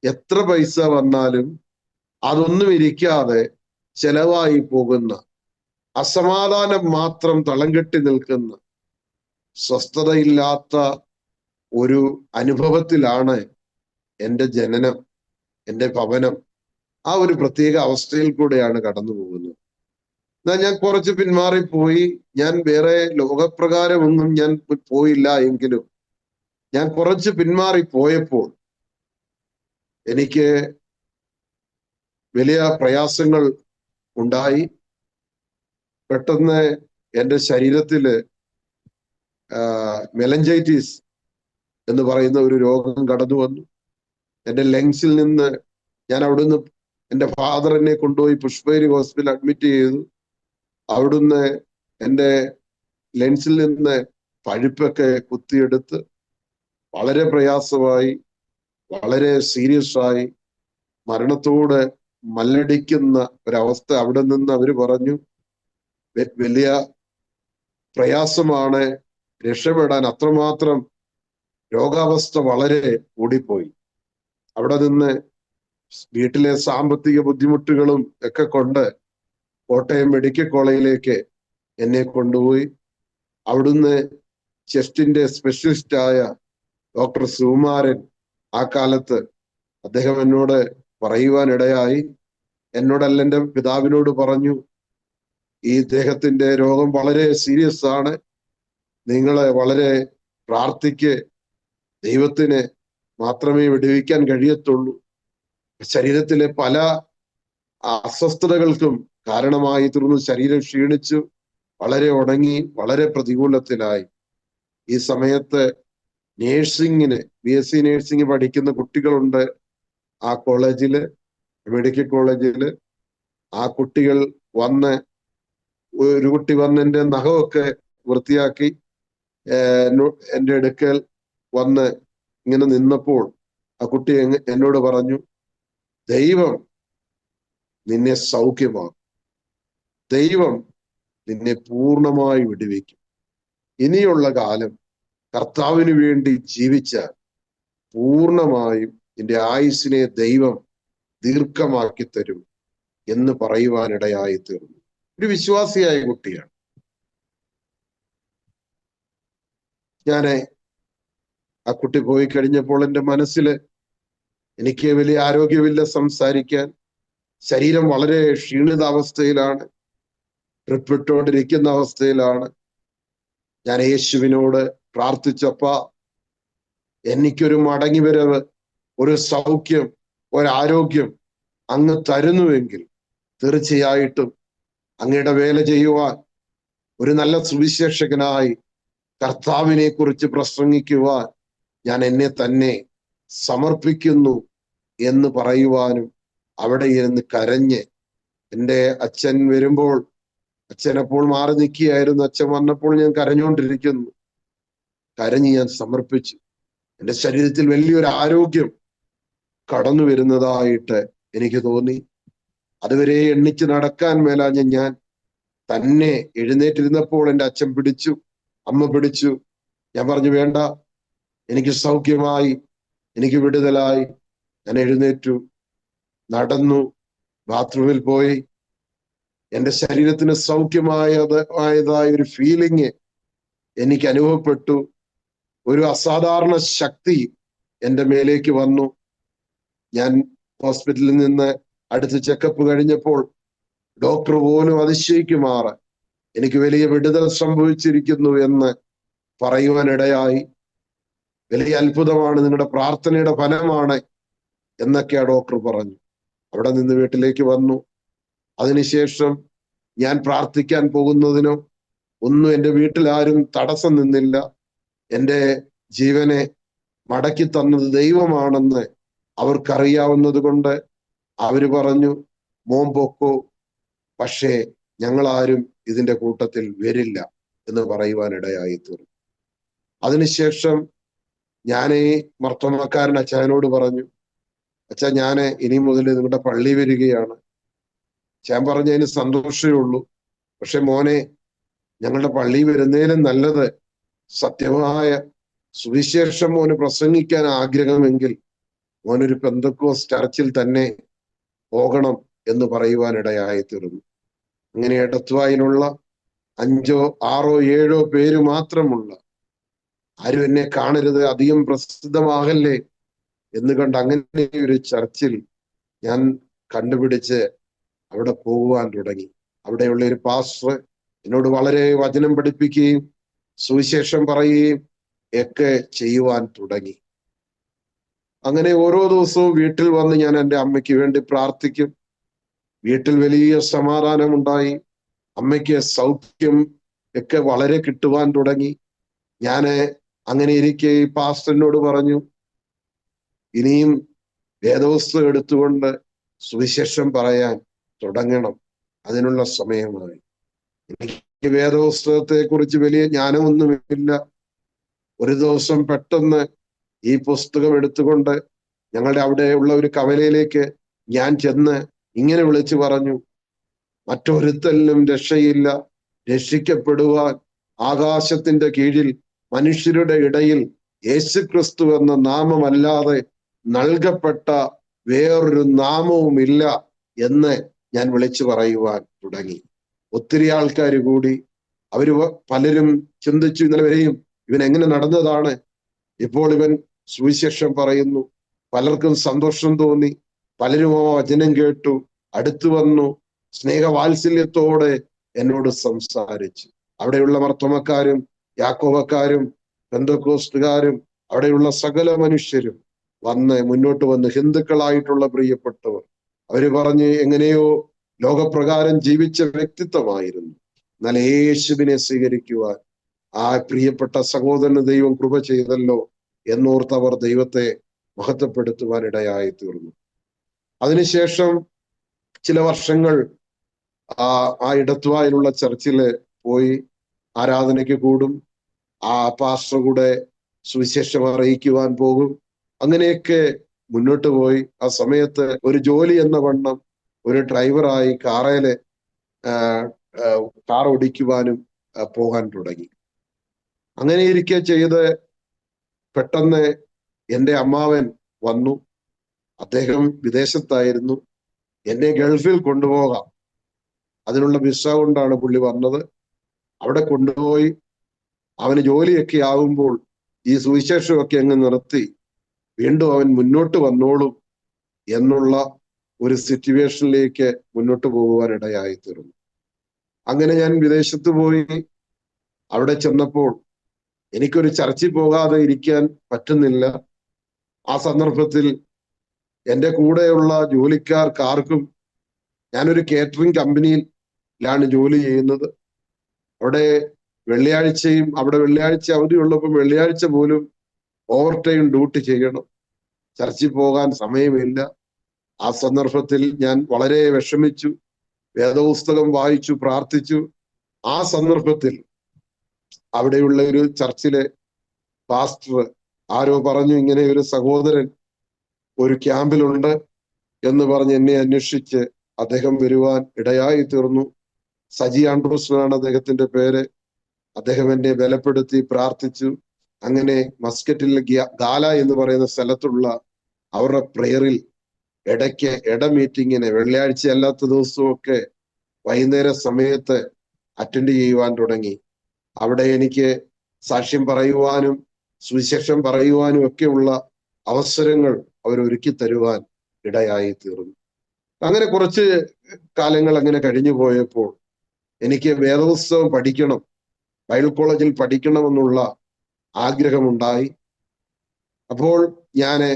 S2: എത്ര പൈസ വന്നാലും അതൊന്നും ഇരിക്കാതെ ചെലവായി പോകുന്ന, അസമാധാനം മാത്രം തളം കെട്ടി നിൽക്കുന്ന, സ്വസ്ഥതയില്ലാത്ത ഒരു അനുഭവത്തിലാണ് എൻ്റെ ജനനം, എൻ്റെ ഭവനം. ആ ഒരു പ്രത്യേക അവസ്ഥയിൽ കൂടെയാണ് കടന്നു പോകുന്നത്. എന്നാൽ ഞാൻ കുറച്ച് പിന്മാറിപ്പോയി. ഞാൻ വേറെ ലോകപ്രകാരമൊന്നും ഞാൻ പോയില്ല എങ്കിലും ഞാൻ കുറച്ച് പിന്മാറിപ്പോയപ്പോൾ എനിക്ക് വലിയ പ്രയാസങ്ങൾ ഉണ്ടായി. പെട്ടെന്ന് എൻ്റെ ശരീരത്തില് മെലഞ്ചൈറ്റിസ് എന്ന് പറയുന്ന ഒരു രോഗം കടന്നു വന്നു. എൻ്റെ ലങ്സിൽ നിന്ന് ഞാൻ അവിടുന്ന്, എൻ്റെ ഫാദർ എന്നെ കൊണ്ടുപോയി പുഷ്പഗിരി ഹോസ്പിറ്റലിൽ അഡ്മിറ്റ് ചെയ്തു. അവിടുന്ന് എൻ്റെ ലെൻസിൽ നിന്ന് പഴുപ്പൊക്കെ കുത്തിയെടുത്ത് വളരെ പ്രയാസമായി, വളരെ സീരിയസ് ആയി, മരണത്തോട് മല്ലടിക്കുന്ന ഒരവസ്ഥ. അവിടെ നിന്ന് അവര് പറഞ്ഞു, വലിയ പ്രയാസമാണ്, രക്ഷപ്പെടാൻ അത്രമാത്രം രോഗാവസ്ഥ വളരെ കൂടിപ്പോയി. അവിടെ നിന്ന് വീട്ടിലെ സാമ്പത്തിക ബുദ്ധിമുട്ടുകളും ഒക്കെ കൊണ്ട് കോട്ടയം മെഡിക്കൽ കോളേജിലേക്ക് എന്നെ കൊണ്ടുപോയി. അവിടുന്ന് ചെസ്റ്റിന്റെ സ്പെഷ്യലിസ്റ്റായ ഡോക്ടർ സുകുമാരൻ ആ കാലത്ത് അദ്ദേഹം എന്നോട് പറയുവാനിടയായി. എന്നോടല്ല, എൻ്റെ പിതാവിനോട് പറഞ്ഞു, ഈ ഇദ്ദേഹത്തിന്റെ രോഗം വളരെ സീരിയസ് ആണ്, നിങ്ങളെ വളരെ പ്രാർത്ഥിക്ക്, ദൈവത്തിന് മാത്രമേ വിടുവിക്കാൻ കഴിയത്തുള്ളൂ. ശരീരത്തിലെ പല അസ്വസ്ഥതകൾക്കും കാരണമായി തീർന്നു. ശരീരം ക്ഷീണിച്ചു, വളരെ ഉണങ്ങി, വളരെ പ്രതികൂലത്തിലായി. ഈ സമയത്ത് നേഴ്സിങ്ങിന്, BSc നേഴ്സിംഗ് പഠിക്കുന്ന കുട്ടികളുണ്ട് ആ കോളേജില്, മെഡിക്കൽ കോളേജില്. ആ കുട്ടികൾ വന്ന്, ഒരു കുട്ടി വന്ന് എൻ്റെ നഖമൊക്കെ വൃത്തിയാക്കി എൻ്റെ അടുക്കൽ വന്ന് ഇങ്ങനെ നിന്നപ്പോൾ ആ കുട്ടി എന്നോട് പറഞ്ഞു, ദൈവം നിന്നെ സൗഖ്യമാക്കും, ദൈവം നിന്നെ പൂർണ്ണമായി വിടുവിക്കും. ഇനിയുള്ള കാലം കർത്താവിന് വേണ്ടി ജീവിച്ചാൽ പൂർണ്ണമായും നിന്റെ ആയുസ്സിനെ ദൈവം ദീർഘമാക്കി തരും എന്ന് പറയുവാനിടയായി തീർന്നു. ഒരു വിശ്വാസിയായ കുട്ടിയാണ്. ഞാന് ആ കുട്ടി പോയി കഴിഞ്ഞപ്പോൾ എൻ്റെ മനസ്സില്, എനിക്ക് വലിയ ആരോഗ്യമില്ല സംസാരിക്കാൻ, ശരീരം വളരെ ക്ഷീണിതാവസ്ഥയിലാണ്, ട്രിപ്പ് ഇട്ടുകൊണ്ടിരിക്കുന്ന അവസ്ഥയിലാണ്. ഞാൻ യേശുവിനോട് പ്രാർത്ഥിച്ചപ്പ എനിക്കൊരു മടങ്ങിവരവ്, ഒരു സൗഖ്യം, ഒരാരോഗ്യം അങ്ങ് തരുന്നുവെങ്കിൽ തീർച്ചയായിട്ടും അങ്ങയുടെ വേല ചെയ്യുവാൻ, ഒരു നല്ല സുവിശേഷകനായി കർത്താവിനെ കുറിച്ച് പ്രസംഗിക്കുവാൻ ഞാൻ എന്നെ തന്നെ സമർപ്പിക്കുന്നു എന്ന് പറയുവാനും അവിടെ ഇരുന്ന് കരഞ്ഞ്, എൻ്റെ അച്ഛൻ വരുമ്പോൾ, അച്ഛൻ അപ്പോൾ മാറി നിൽക്കുകയായിരുന്നു, അച്ഛൻ വന്നപ്പോൾ ഞാൻ കരഞ്ഞുകൊണ്ടിരിക്കുന്നു. കരഞ്ഞ് ഞാൻ സമർപ്പിച്ചു. എൻ്റെ ശരീരത്തിൽ വലിയൊരു ആരോഗ്യം കടന്നു വരുന്നതായിട്ട് എനിക്ക് തോന്നി. അതുവരെ എണ്ണിച്ച് നടക്കാൻ മേലാഞ്ഞ ഞാൻ തന്നെ എഴുന്നേറ്റിരുന്നപ്പോൾ എൻ്റെ അച്ഛൻ പിടിച്ചു, അമ്മ പിടിച്ചു. ഞാൻ പറഞ്ഞു, വേണ്ട, എനിക്ക് സൗഖ്യമായി, എനിക്ക് വിടുതലായി. ഞാൻ എഴുന്നേറ്റു, നടന്നു, ബാത്റൂമിൽ പോയി. എൻ്റെ ശരീരത്തിന് ആയതായ ഒരു ഫീലിംഗ് എനിക്ക് അനുഭവപ്പെട്ടു. ഒരു അസാധാരണ ശക്തി എൻ്റെ മേലേക്ക് വന്നു. ഞാൻ ഹോസ്പിറ്റലിൽ നിന്ന് അടുത്ത് ചെക്കപ്പ് കഴിഞ്ഞപ്പോൾ ഡോക്ടർ പോലും അതിശയിക്കുമാറ് എനിക്ക് വലിയ വിടുതൽ സംഭവിച്ചിരിക്കുന്നു എന്ന് പറയുവാനിടയായി. വലിയ അത്ഭുതമാണ്, നിങ്ങളുടെ പ്രാർത്ഥനയുടെ ഫലമാണ് എന്നൊക്കെ ആ ഡോക്ടർ പറഞ്ഞു. അവിടെ നിന്ന് വീട്ടിലേക്ക് വന്നു. അതിനുശേഷം ഞാൻ പ്രാർത്ഥിക്കാൻ പോകുന്നതിനോ ഒന്നും എൻ്റെ വീട്ടിൽ ആരും തടസ്സം നിന്നില്ല. എൻ്റെ ജീവനെ മടക്കി തന്നത് ദൈവമാണെന്ന് അവർക്കറിയാവുന്നത് കൊണ്ട് അവര് പറഞ്ഞു, മോൻ പൊക്കോ, പക്ഷേ ഞങ്ങളാരും ഇതിന്റെ കൂട്ടത്തിൽ വരില്ല എന്ന് പറയുവാനിടയായി തീർന്നു. അതിനുശേഷം ഞാൻ ഈ മർത്തോമാക്കാരൻ അച്ഛനോട് പറഞ്ഞു, അച്ഛാ, ഞാന് ഇനി മുതൽ നിങ്ങളുടെ പള്ളി വരികയാണ്. ഞാൻ പറഞ്ഞതിന് സന്തോഷമേ ഉള്ളൂ. പക്ഷെ മോനെ, ഞങ്ങളുടെ പള്ളി വരുന്നതിലും നല്ലത് സത്യമായ സുവിശേഷം മോന് പ്രസംഗിക്കാൻ ആഗ്രഹമെങ്കിൽ മോനൊരു പെന്തക്കോസ്റ്റ് ചർച്ചിൽ തന്നെ പോകണം എന്ന് പറയുവാനിടയായി തീർന്നു. അങ്ങനെ എടത്വായിലുള്ള 5, 6, 7 പേര് മാത്രമുള്ള, ആരും എന്നെ കാണരുത്, അധികം പ്രസിദ്ധമാകല്ലേ എന്ന് കണ്ട് അങ്ങനെ ഒരു ചർച്ചിൽ ഞാൻ കണ്ടുപിടിച്ച് അവിടെ പോകുവാൻ തുടങ്ങി. അവിടെയുള്ള ഒരു പാസ്റ്റർ എന്നോട് വളരെ വചനം പഠിപ്പിക്കുകയും സുവിശേഷം പറയുകയും ഒക്കെ ചെയ്യുവാൻ തുടങ്ങി. അങ്ങനെ ഓരോ ദിവസവും വീട്ടിൽ വന്ന് ഞാൻ എൻ്റെ അമ്മയ്ക്ക് വേണ്ടി പ്രാർത്ഥിക്കും. വീട്ടിൽ വലിയ സമാധാനമുണ്ടായി. അമ്മയ്ക്ക് സൗഖ്യം ഒക്കെ വളരെ കിട്ടുവാൻ തുടങ്ങി. ഞാന് അങ്ങനെ ഇരിക്കെ ഈ പാസ്റ്ററിനോട് പറഞ്ഞു, ഇനിയും വേദപുസ്തകം എടുത്തുകൊണ്ട് സുവിശേഷം പറയാൻ തുടങ്ങണം, അതിനുള്ള സമയമായി. എനിക്ക് വേദപുസ്തകത്തെ കുറിച്ച് വലിയ ജ്ഞാനമൊന്നുമില്ല. ഒരു ദിവസം പെട്ടെന്ന് ഈ പുസ്തകം എടുത്തുകൊണ്ട് ഞങ്ങളുടെ അവിടെ ഉള്ള ഒരു കവലയിലേക്ക് ഞാൻ ചെന്ന് ഇങ്ങനെ വിളിച്ചു പറഞ്ഞു, മറ്റൊരുത്തലിനും രക്ഷയില്ല, രക്ഷിക്കപ്പെടുവാൻ ആകാശത്തിന്റെ കീഴിൽ മനുഷ്യരുടെ ഇടയിൽ യേശുക്രിസ്തു എന്ന നാമമല്ലാതെ നൽകപ്പെട്ട വേറൊരു നാമവുമില്ല എന്ന് ഞാൻ വിളിച്ചു പറയുവാൻ തുടങ്ങി. ഒത്തിരി ആൾക്കാർ കൂടി. അവര് പലരും ചിന്തിച്ചു, ഇന്നലെ വരെയും ഇവൻ എങ്ങനെ നടന്നതാണ്, ഇപ്പോൾ ഇവൻ സുവിശേഷം പറയുന്നു. പലർക്കും സന്തോഷം തോന്നി. പലരും ആ വചനം കേട്ടു, അടുത്തു വന്നു, സ്നേഹവാത്സല്യത്തോടെ എന്നോട് സംസാരിച്ചു. അവിടെയുള്ള മർത്തോമക്കാരും യാക്കോബക്കാരും പെന്തക്കോസ്തുകാരും അവിടെയുള്ള സകല മനുഷ്യരും മുന്നോട്ട് വന്ന്, ഹിന്ദുക്കളായിട്ടുള്ള പ്രിയപ്പെട്ടവർ, അവര് പറഞ്ഞ് എങ്ങനെയോ ലോകപ്രകാരം ജീവിച്ച വ്യക്തിത്വമായിരുന്നു. എന്നാൽ യേശുവിനെ സ്വീകരിക്കുവാൻ ആ പ്രിയപ്പെട്ട സഹോദരന് ദൈവം കൃപ ചെയ്തല്ലോ എന്നോർത്തവർ ദൈവത്തെ മഹത്വപ്പെടുത്തുവാൻ ഇടയായി തീർന്നു. അതിനുശേഷം ചില വർഷങ്ങൾ ആ ഇടത്വായിലുള്ള ചർച്ചില് പോയി ആരാധനയ്ക്ക് കൂടും. ആ പാസ്റ്റർ കൂടെ സുവിശേഷം അറിയിക്കുവാൻ പോകും. അങ്ങനെയൊക്കെ മുന്നോട്ട് പോയി. ആ സമയത്ത് ഒരു ജോലി എന്ന വണ്ണം ഒരു ഡ്രൈവറായി കാർ ഓടിക്കുവാനും പോകാൻ തുടങ്ങി. അങ്ങനെ ഇരിക്കെ ചെയ്ത് പെട്ടെന്ന് എൻ്റെ അമ്മാവൻ വന്നു. അദ്ദേഹം വിദേശത്തായിരുന്നു. എന്നെ ഗൾഫിൽ കൊണ്ടുപോകാം, അതിനുള്ള വിസ കൊണ്ടാണ് പുള്ളി വന്നത്. അവിടെ കൊണ്ടുപോയി അവന് ജോലിയൊക്കെ ആവുമ്പോൾ ഈ സുവിശേഷമൊക്കെ അങ്ങ് നിർത്തി വീണ്ടും അവൻ മുന്നോട്ട് വന്നോളും എന്നുള്ള ഒരു സിറ്റുവേഷനിലേക്ക് മുന്നോട്ട് പോകുവാൻ ഇടയായി തീർന്നു. അങ്ങനെ ഞാൻ വിദേശത്ത് പോയി. അവിടെ ചെന്നപ്പോൾ എനിക്കൊരു ചർച്ചിൽ പോകാതെ ഇരിക്കാൻ പറ്റുന്നില്ല. ആ സന്ദർഭത്തിൽ എൻ്റെ കൂടെയുള്ള ജോലിക്കാർക്കാർക്കും ഞാനൊരു കേറ്ററിംഗ് കമ്പനിയിലാണ് ജോലി ചെയ്യുന്നത്. അവിടെ വെള്ളിയാഴ്ച അവധിയുള്ളപ്പോൾ വെള്ളിയാഴ്ച പോലും ഓവർ ടൈം ഡ്യൂട്ടി ചെയ്യണം. ചർച്ചിൽ പോകാൻ സമയമില്ല. ആ സന്ദർഭത്തിൽ ഞാൻ വളരെ വിഷമിച്ചു. വേദപുസ്തകം വായിച്ചു, പ്രാർത്ഥിച്ചു. ആ സന്ദർഭത്തിൽ അവിടെയുള്ള ഒരു ചർച്ചിലെ പാസ്റ്റർ ആരോ പറഞ്ഞു, ഇങ്ങനെ ഒരു സഹോദരൻ ഒരു ക്യാമ്പിലുണ്ട് എന്ന് പറഞ്ഞ് എന്നെ അന്വേഷിച്ച് അദ്ദേഹം വരുവാൻ ഇടയായി തീർന്നു. സജി ആൻഡ്രൂസ് എന്നാണ് അദ്ദേഹത്തിന്റെ പേര്. അദ്ദേഹം എന്നെ ബലപ്പെടുത്തി, പ്രാർത്ഥിച്ചു. അങ്ങനെ മസ്കറ്റിൽ ഗാല എന്ന് പറയുന്ന സ്ഥലത്തുള്ള അവരുടെ പ്രേയറിൽ ഇട മീറ്റിങ്ങിന് വെള്ളിയാഴ്ച അല്ലാത്ത ദിവസമൊക്കെ വൈകുന്നേര സമയത്ത് അറ്റൻഡ് ചെയ്യുവാൻ തുടങ്ങി. അവിടെ എനിക്ക് സാക്ഷ്യം പറയുവാനും സുവിശേഷം പറയുവാനും ഒക്കെയുള്ള അവസരങ്ങൾ അവരൊരുക്കി തരുവാൻ ഇടയായി തീർന്നു. അങ്ങനെ കുറച്ച് കാലങ്ങൾ അങ്ങനെ കഴിഞ്ഞു പോയപ്പോൾ എനിക്ക് വേദപുസ്തകം പഠിക്കണം, ബൈബിൾ കോളേജിൽ പഠിക്കണമെന്നുള്ള ആഗ്രഹമുണ്ടായി. അപ്പോൾ ഞാന്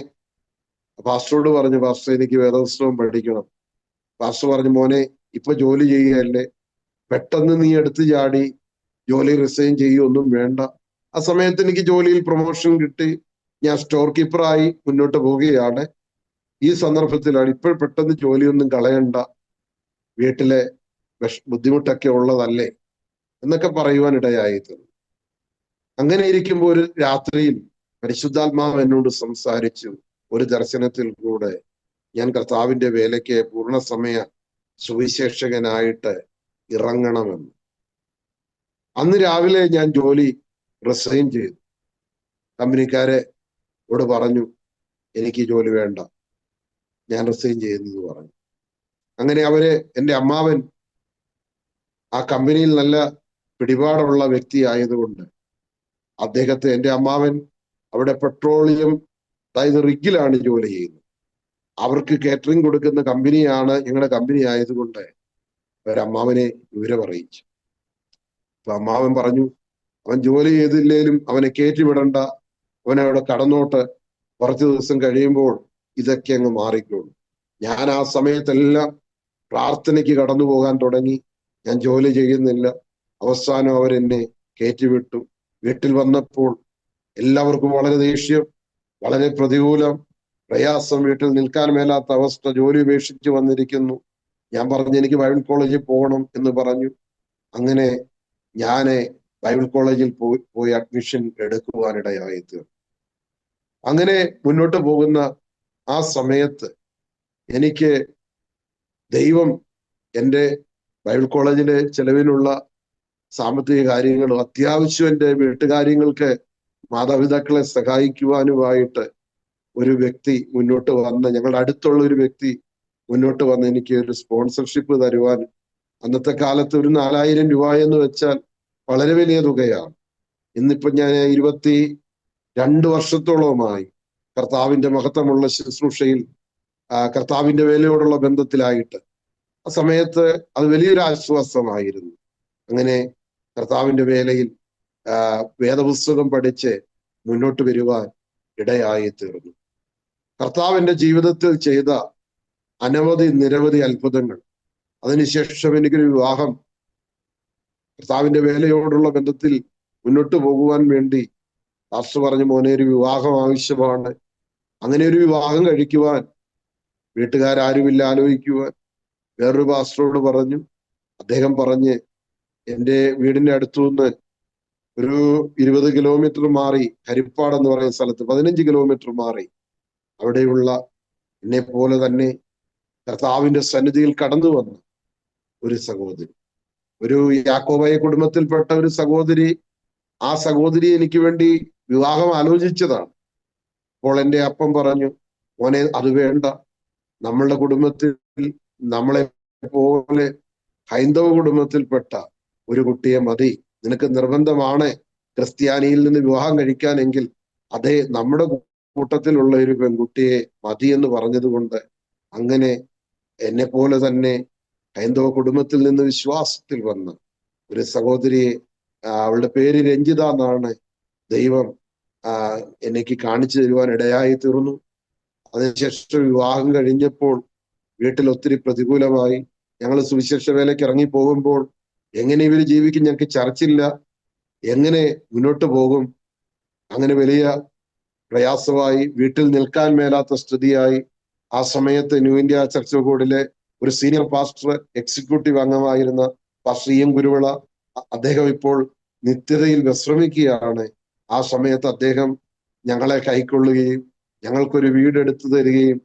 S2: പാസ്റ്ററോട് പറഞ്ഞു, പാസ്റ്റർ എനിക്ക് വേദപുസ്തകം പഠിക്കണം. പാസ്റ്റർ പറഞ്ഞു, മോനെ ഇപ്പൊ ജോലി ചെയ്യുകയല്ലേ, പെട്ടെന്ന് നീ എടുത്തു ചാടി ജോലി റിസൈൻ ചെയ്യുകയൊന്നും വേണ്ട. ആ സമയത്ത് എനിക്ക് ജോലിയിൽ പ്രൊമോഷൻ കിട്ടി. ഞാൻ സ്റ്റോർ കീപ്പറായി മുന്നോട്ട് പോവുകയാണ്. ഈ സന്ദർഭത്തിലാണ് ഇപ്പോൾ പെട്ടെന്ന് ജോലിയൊന്നും കളയണ്ട, വീട്ടിലെ ബുദ്ധിമുട്ടൊക്കെ ഉള്ളതല്ലേ എന്നൊക്കെ പറയുവാൻ ഇടയായി തീർന്നു. അങ്ങനെ ഇരിക്കുമ്പോൾ ഒരു രാത്രിയിൽ പരിശുദ്ധാത്മാവ് എന്നോട് സംസാരിച്ചു. ഒരു ദർശനത്തിൽ കൂടെ ഞാൻ കർത്താവിന്റെ വേലയ്ക്ക് പൂർണ്ണസമയ സുവിശേഷകനായിട്ട് ഇറങ്ങണമെന്ന്. അന്ന് രാവിലെ ഞാൻ ജോലി റിസൈൻ ചെയ്തു. കമ്പനിക്കാരോട് പറഞ്ഞു, എനിക്ക് ജോലി വേണ്ട, ഞാൻ റിസൈൻ ചെയ്യുന്നത് പറഞ്ഞു. അങ്ങനെ എൻ്റെ അമ്മാവൻ ആ കമ്പനിയിൽ നല്ല പിടിപാടുള്ള വ്യക്തി ആയതുകൊണ്ട് എൻ്റെ അമ്മാവൻ അവിടെ പെട്രോളിയം, അതായത് റിഗിലാണ് ജോലി ചെയ്യുന്നത്. അവർക്ക് കേറ്ററിംഗ് കൊടുക്കുന്ന കമ്പനിയാണ് ഞങ്ങളുടെ കമ്പനി ആയതുകൊണ്ട് അവരമ്മാവനെ വിവരം അറിയിച്ചു. അപ്പൊ അമ്മാവൻ പറഞ്ഞു, അവൻ ജോലി ചെയ്തില്ലേലും അവനെ കയറ്റിവിടണ്ട, അവനവിടെ കടന്നോട്ട്, കുറച്ച് ദിവസം കഴിയുമ്പോൾ ഇതൊക്കെ അങ്ങ് മാറിക്കോളും. ഞാൻ ആ സമയത്തെല്ലാം പ്രാർത്ഥനയ്ക്ക് കടന്നു പോകാൻ തുടങ്ങി. ഞാൻ ജോലി ചെയ്യുന്നില്ല. അവസാനം അവരെന്നെ കയറ്റിവിട്ടു. വീട്ടിൽ വന്നപ്പോൾ എല്ലാവർക്കും വളരെ ദേഷ്യം, വളരെ പ്രതികൂലം, പ്രയാസം, വീട്ടിൽ നിൽക്കാൻ മേലാത്ത അവസ്ഥ, ജോലി ഉപേക്ഷിച്ച് വന്നിരിക്കുന്നു. ഞാൻ പറഞ്ഞു, എനിക്ക് ബൈബിൾ കോളേജിൽ പോകണം എന്ന് പറഞ്ഞു. അങ്ങനെ ഞാന് ബൈബിൾ കോളേജിൽ പോയി അഡ്മിഷൻ എടുക്കുവാനിടയായി തീർന്നു. അങ്ങനെ മുന്നോട്ട് പോകുന്ന ആ സമയത്ത് എനിക്ക് ദൈവം എൻ്റെ ബൈബിൾ കോളേജിലെ ചെലവിനുള്ള സാമ്പത്തിക കാര്യങ്ങളും അത്യാവശ്യം എൻ്റെ വീട്ടുകാര്യങ്ങൾക്ക് മാതാപിതാക്കളെ സഹായിക്കുവാനുമായിട്ട് ഒരു വ്യക്തി മുന്നോട്ട് വന്ന്, ഞങ്ങളുടെ അടുത്തുള്ള ഒരു വ്യക്തി മുന്നോട്ട് വന്ന് എനിക്ക് ഒരു സ്പോൺസർഷിപ്പ് തരുവാൻ, അന്നത്തെ കാലത്ത് ഒരു 4000 രൂപ എന്ന് വെച്ചാൽ വളരെ വലിയ തുകയാണ്. ഇന്നിപ്പോ ഞാൻ 22 വർഷത്തോളമായി കർത്താവിന്റെ മഹത്വമുള്ള ശുശ്രൂഷയിൽ, കർത്താവിന്റെ വേലയോടുള്ള ബന്ധത്തിലായിട്ട് ആ സമയത്ത് അത് വലിയൊരു ആശ്വാസമായിരുന്നു. അങ്ങനെ കർത്താവിന്റെ വേലയിൽ വേദപുസ്തകം പഠിച്ച് മുന്നോട്ട് വരുവാൻ ഇടയായി തീർന്നു. കർത്താവിന്റെ ജീവിതത്തിൽ ചെയ്ത നിരവധി അത്ഭുതങ്ങൾ. അതിനുശേഷം എനിക്കൊരു വിവാഹം, കർത്താവിന്റെ വേലയോടുള്ള ബന്ധത്തിൽ മുന്നോട്ട് പോകുവാൻ വേണ്ടി പാസ്റ്റർ പറഞ്ഞു, മോനെ ഒരു വിവാഹം ആവശ്യമാണ്. അങ്ങനെ ഒരു വിവാഹം കഴിക്കുവാൻ വീട്ടുകാരാരുമില്ല ആലോചിക്കുവാൻ. വേറൊരു പാസ്റ്ററോട് പറഞ്ഞു. അദ്ദേഹം പറഞ്ഞ്, എൻ്റെ വീടിന്റെ അടുത്തുനിന്ന് ഒരു 20 കിലോമീറ്റർ മാറി, ഹരിപ്പാട് എന്ന് പറയുന്ന സ്ഥലത്ത് 15 കിലോമീറ്റർ മാറി അവിടെയുള്ള എന്നെ പോലെ തന്നെ കർത്താവിന്റെ സന്നിധിയിൽ കടന്നു വന്ന ഒരു സഹോദരി, ഒരു യാക്കോബായ കുടുംബത്തിൽപ്പെട്ട ഒരു സഹോദരി, ആ സഹോദരി എനിക്ക് വേണ്ടി വിവാഹം ആലോചിച്ചതാണ്. അപ്പോൾ എൻ്റെ അപ്പം പറഞ്ഞു, മോനെ അത് വേണ്ട, നമ്മളുടെ കുടുംബത്തിൽ നമ്മളെ പോലെ ഹൈന്ദവ കുടുംബത്തിൽപ്പെട്ട ഒരു കുട്ടിയെ മതി. നിനക്ക് നിർബന്ധമാണ് ക്രിസ്ത്യാനിയിൽ നിന്ന് വിവാഹം കഴിക്കാനെങ്കിൽ അതേ നമ്മുടെ കൂട്ടത്തിലുള്ള ഒരു പെൺകുട്ടിയെ മതി എന്ന് പറഞ്ഞതുകൊണ്ട് അങ്ങനെ എന്നെ പോലെ തന്നെ ഹൈന്ദവ കുടുംബത്തിൽ നിന്ന് വിശ്വാസത്തിൽ വന്ന ഒരു സഹോദരിയെ, അവളുടെ പേര് രഞ്ജിത എന്നാണ്, ദൈവം എനിക്ക് കാണിച്ചു തരുവാൻ ഇടയായി തീർന്നു. അതിനുശേഷം വിവാഹം കഴിഞ്ഞപ്പോൾ വീട്ടിൽ ഒത്തിരി പ്രതികൂലമായി. ഞങ്ങൾ സുവിശേഷ വേലയ്ക്ക് ഇറങ്ങി പോകുമ്പോൾ എങ്ങനെ ഇവർ ജീവിക്കും, ഞങ്ങൾക്ക് ചർച്ചില്ല, എങ്ങനെ മുന്നോട്ട് പോകും? അങ്ങനെ വലിയ പ്രയാസമായി, വീട്ടിൽ നിൽക്കാൻ മേലാത്ത സ്ഥിതിയായി. ആ സമയത്ത് ന്യൂ ഇന്ത്യ ചർച്ച് ബോർഡിലെ ഒരു സീനിയർ പാസ്റ്റർ, എക്സിക്യൂട്ടീവ് അംഗമായിരുന്ന പാസ്റ്റർ ഇ എം ഗുരുവിള, അദ്ദേഹം ഇപ്പോൾ നിത്യതയിൽ വിശ്രമിക്കുകയാണ്. ആ സമയത്ത് അദ്ദേഹം ഞങ്ങളെ കൈക്കൊള്ളുകയും ഞങ്ങൾക്കൊരു വീടെടുത്തു തരികയും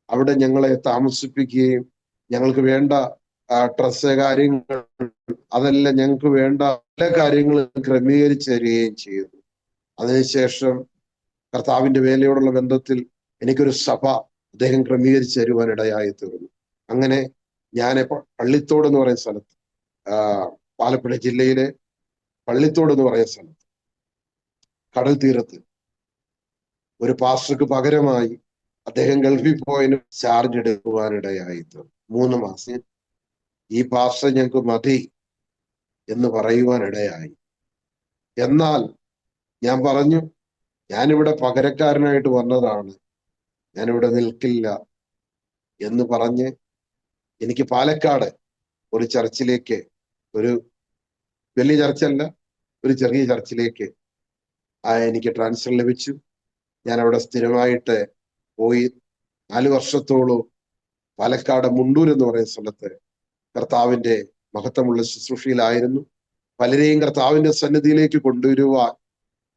S2: അവിടെ ഞങ്ങളെ താമസിപ്പിക്കുകയും ഞങ്ങൾക്ക് വേണ്ട ഡ്രസ്സ് കാര്യങ്ങൾ, അതെല്ലാം ഞങ്ങൾക്ക് വേണ്ട എല്ലാ കാര്യങ്ങളും ക്രമീകരിച്ചു തരികയും ചെയ്തു. അതിനുശേഷം കർത്താവിന്റെ വേലയോടുള്ള ബന്ധത്തിൽ എനിക്കൊരു സഭ അദ്ദേഹം ക്രമീകരിച്ചു തരുവാൻ ഇടയായി തീർന്നു. അങ്ങനെ ഞാൻ പള്ളിത്തോട് എന്ന് പറയുന്ന സ്ഥലത്ത്, പാലപ്പുഴ ജില്ലയിലെ പള്ളിത്തോട് എന്ന് പറയുന്ന സ്ഥലത്ത് കടൽ തീരത്ത് ഒരു പാസ്റ്റർക്ക് പകരമായി അദ്ദേഹം ഗൾഫിൽ പോയതിന് ചാർജ് എടുക്കുവാനിടയായി തീർന്നു. 3 മാസം ഈ പാസ്റ്റർ ഞങ്ങൾക്ക് മതി എന്ന് പറയുവാനിടയായി. എന്നാൽ ഞാൻ പറഞ്ഞു, ഞാനിവിടെ പകരക്കാരനായിട്ട് വന്നതാണ്, ഞാനിവിടെ നിൽക്കില്ല എന്ന് പറഞ്ഞ് എനിക്ക് പാലക്കാട് ഒരു ചർച്ചിലേക്ക്, ഒരു വലിയ ചർച്ചല്ല, ഒരു ചെറിയ ചർച്ചിലേക്ക് എനിക്ക് ട്രാൻസ്ഫർ ലഭിച്ചു. ഞാൻ അവിടെ സ്ഥിരമായിട്ട് പോയി 4 വർഷത്തോളം പാലക്കാട് മുണ്ടൂർ എന്ന് പറയുന്ന സ്ഥലത്ത് കർത്താവിന്റെ മഹത്വമുള്ള ശുശ്രൂഷയിലായിരുന്നു. പലരെയും കർത്താവിന്റെ സന്നിധിയിലേക്ക് കൊണ്ടുവരുവാൻ,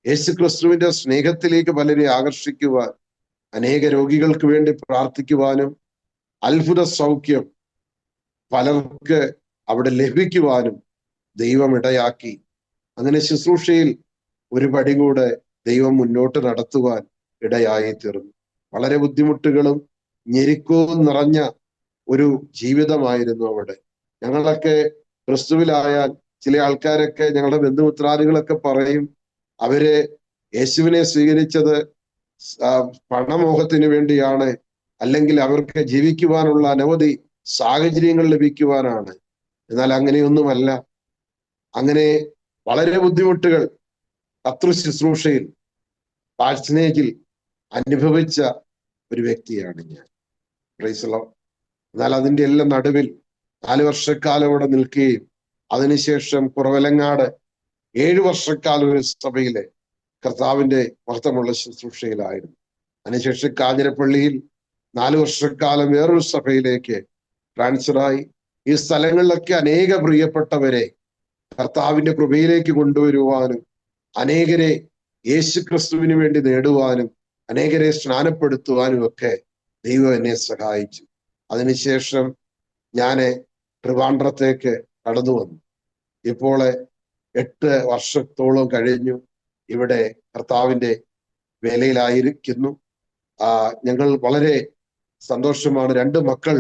S2: യേശുക്രിസ്തുവിന്റെ സ്നേഹത്തിലേക്ക് പലരെ ആകർഷിക്കുവാൻ, അനേക രോഗികൾക്ക് വേണ്ടി പ്രാർത്ഥിക്കുവാനും അത്ഭുത സൗഖ്യം പലർക്ക് അവിടെ ലഭിക്കുവാനും ദൈവം ഇടയാക്കി. അങ്ങനെ ശുശ്രൂഷയിൽ ഒരു പടി കൂടെ ദൈവം മുന്നോട്ട് നടത്തുവാൻ ഇടയായി തീർന്നു. വളരെ ബുദ്ധിമുട്ടുകളും ഞെരുക്കവും നിറഞ്ഞ ഒരു ജീവിതമായിരുന്നു അവിടെ. ഞങ്ങളൊക്കെ ക്രിസ്തുവിലായാൽ ചില ആൾക്കാരൊക്കെ, ഞങ്ങളുടെ ബന്ധുമിത്രാദികളൊക്കെ പറയും, അവര് യേശുവിനെ സ്വീകരിച്ചത് പണമോഹത്തിന് വേണ്ടിയാണ്, അല്ലെങ്കിൽ അവർക്ക് ജീവിക്കുവാനുള്ള അനവധി സാഹചര്യങ്ങൾ ലഭിക്കുവാനാണ്. എന്നാൽ അങ്ങനെയൊന്നുമല്ല. അങ്ങനെ വളരെ ബുദ്ധിമുട്ടുകൾ കർത്തൃ ശുശ്രൂഷയിൽ, പാഴ്സനേജിൽ അനുഭവിച്ച ഒരു വ്യക്തിയാണ് ഞാൻ. Praise the Lord. എന്നാൽ അതിന്റെ എല്ലാം നടുവിൽ 4 വർഷക്കാലം അവിടെ നിൽക്കുകയും അതിനുശേഷം കുറവലങ്ങാട് 7 വർഷക്കാലം ഒരു സഭയിലെ കർത്താവിന്റെ മഹത്വമുള്ള ശുശ്രൂഷയിലായിരുന്നു. അതിനുശേഷം കാഞ്ഞിരപ്പള്ളിയിൽ 4 വർഷക്കാലം വേറൊരു സഭയിലേക്ക് ട്രാൻസ്ഫറായി. ഈ സ്ഥലങ്ങളിലൊക്കെ അനേക പ്രിയപ്പെട്ടവരെ കർത്താവിന്റെ കൃപയിലേക്ക് കൊണ്ടുവരുവാനും അനേകരെ യേശുക്രിസ്തുവിന് വേണ്ടി നേടുവാനും അനേകരെ സ്നാനപ്പെടുത്തുവാനും ഒക്കെ ദൈവം എന്നെ സഹായിച്ചു. അതിനുശേഷം ഞാൻ ട്രിവാൻഡ്രത്തേക്ക് കടന്നു വന്നു. ഇപ്പോൾ 8 വർഷത്തോളം കഴിഞ്ഞു ഇവിടെ കർത്താവിന്റെ വേലയിലായിരിക്കുന്നു. ഞങ്ങൾ വളരെ സന്തോഷമാണ്. 2 മക്കൾ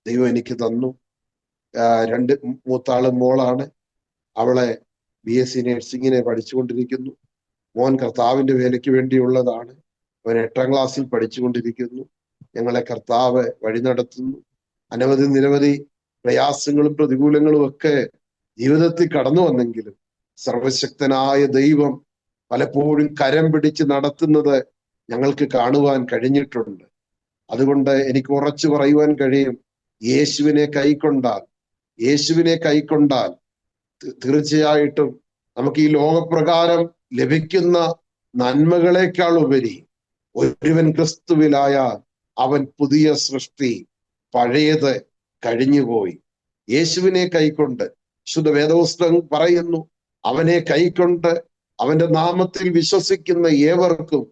S2: ദൈവം എനിക്ക് തന്നു. 2 മൂത്താള് മോളാണ്. അവളെ BSc നഴ്സിങ്ങിനെ പഠിച്ചുകൊണ്ടിരിക്കുന്നു. മോൻ കർത്താവിന്റെ വേലയ്ക്ക് വേണ്ടിയുള്ളതാണ്. അവൻ 8ാം ക്ലാസ്സിൽ പഠിച്ചുകൊണ്ടിരിക്കുന്നു. ഞങ്ങളെ കർത്താവ് വഴി നടത്തുന്നു. നിരവധി പ്രയാസങ്ങളും പ്രതികൂലങ്ങളും ഒക്കെ ജീവിതത്തിൽ കടന്നു വന്നെങ്കിലും സർവശക്തനായ ദൈവം പലപ്പോഴും കരം പിടിച്ച് നടത്തുന്നത് ഞങ്ങൾക്ക് കാണുവാൻ കഴിഞ്ഞിട്ടുണ്ട്. അതുകൊണ്ട് എനിക്ക് ഉറച്ചു പറയുവാൻ കഴിയും, യേശുവിനെ കൈക്കൊണ്ടാൽ തീർച്ചയായിട്ടും നമുക്ക് ഈ ലോകപ്രകാരം ലഭിക്കുന്ന നന്മകളെക്കാൾ ഉപരി ഒരുവൻ ക്രിസ്തുവിലായാൽ അവൻ പുതിയ സൃഷ്ടി, പഴയത് കഴിഞ്ഞുപോയി. യേശുവിനെ കൈക്കൊണ്ട്, ശുദ്ധ വേദപുസ്തകം പറയുന്നു, അവനെ കൈക്കൊണ്ട് അവന്റെ നാമത്തിൽ വിശ്വസിക്കുന്ന ഏവർക്കും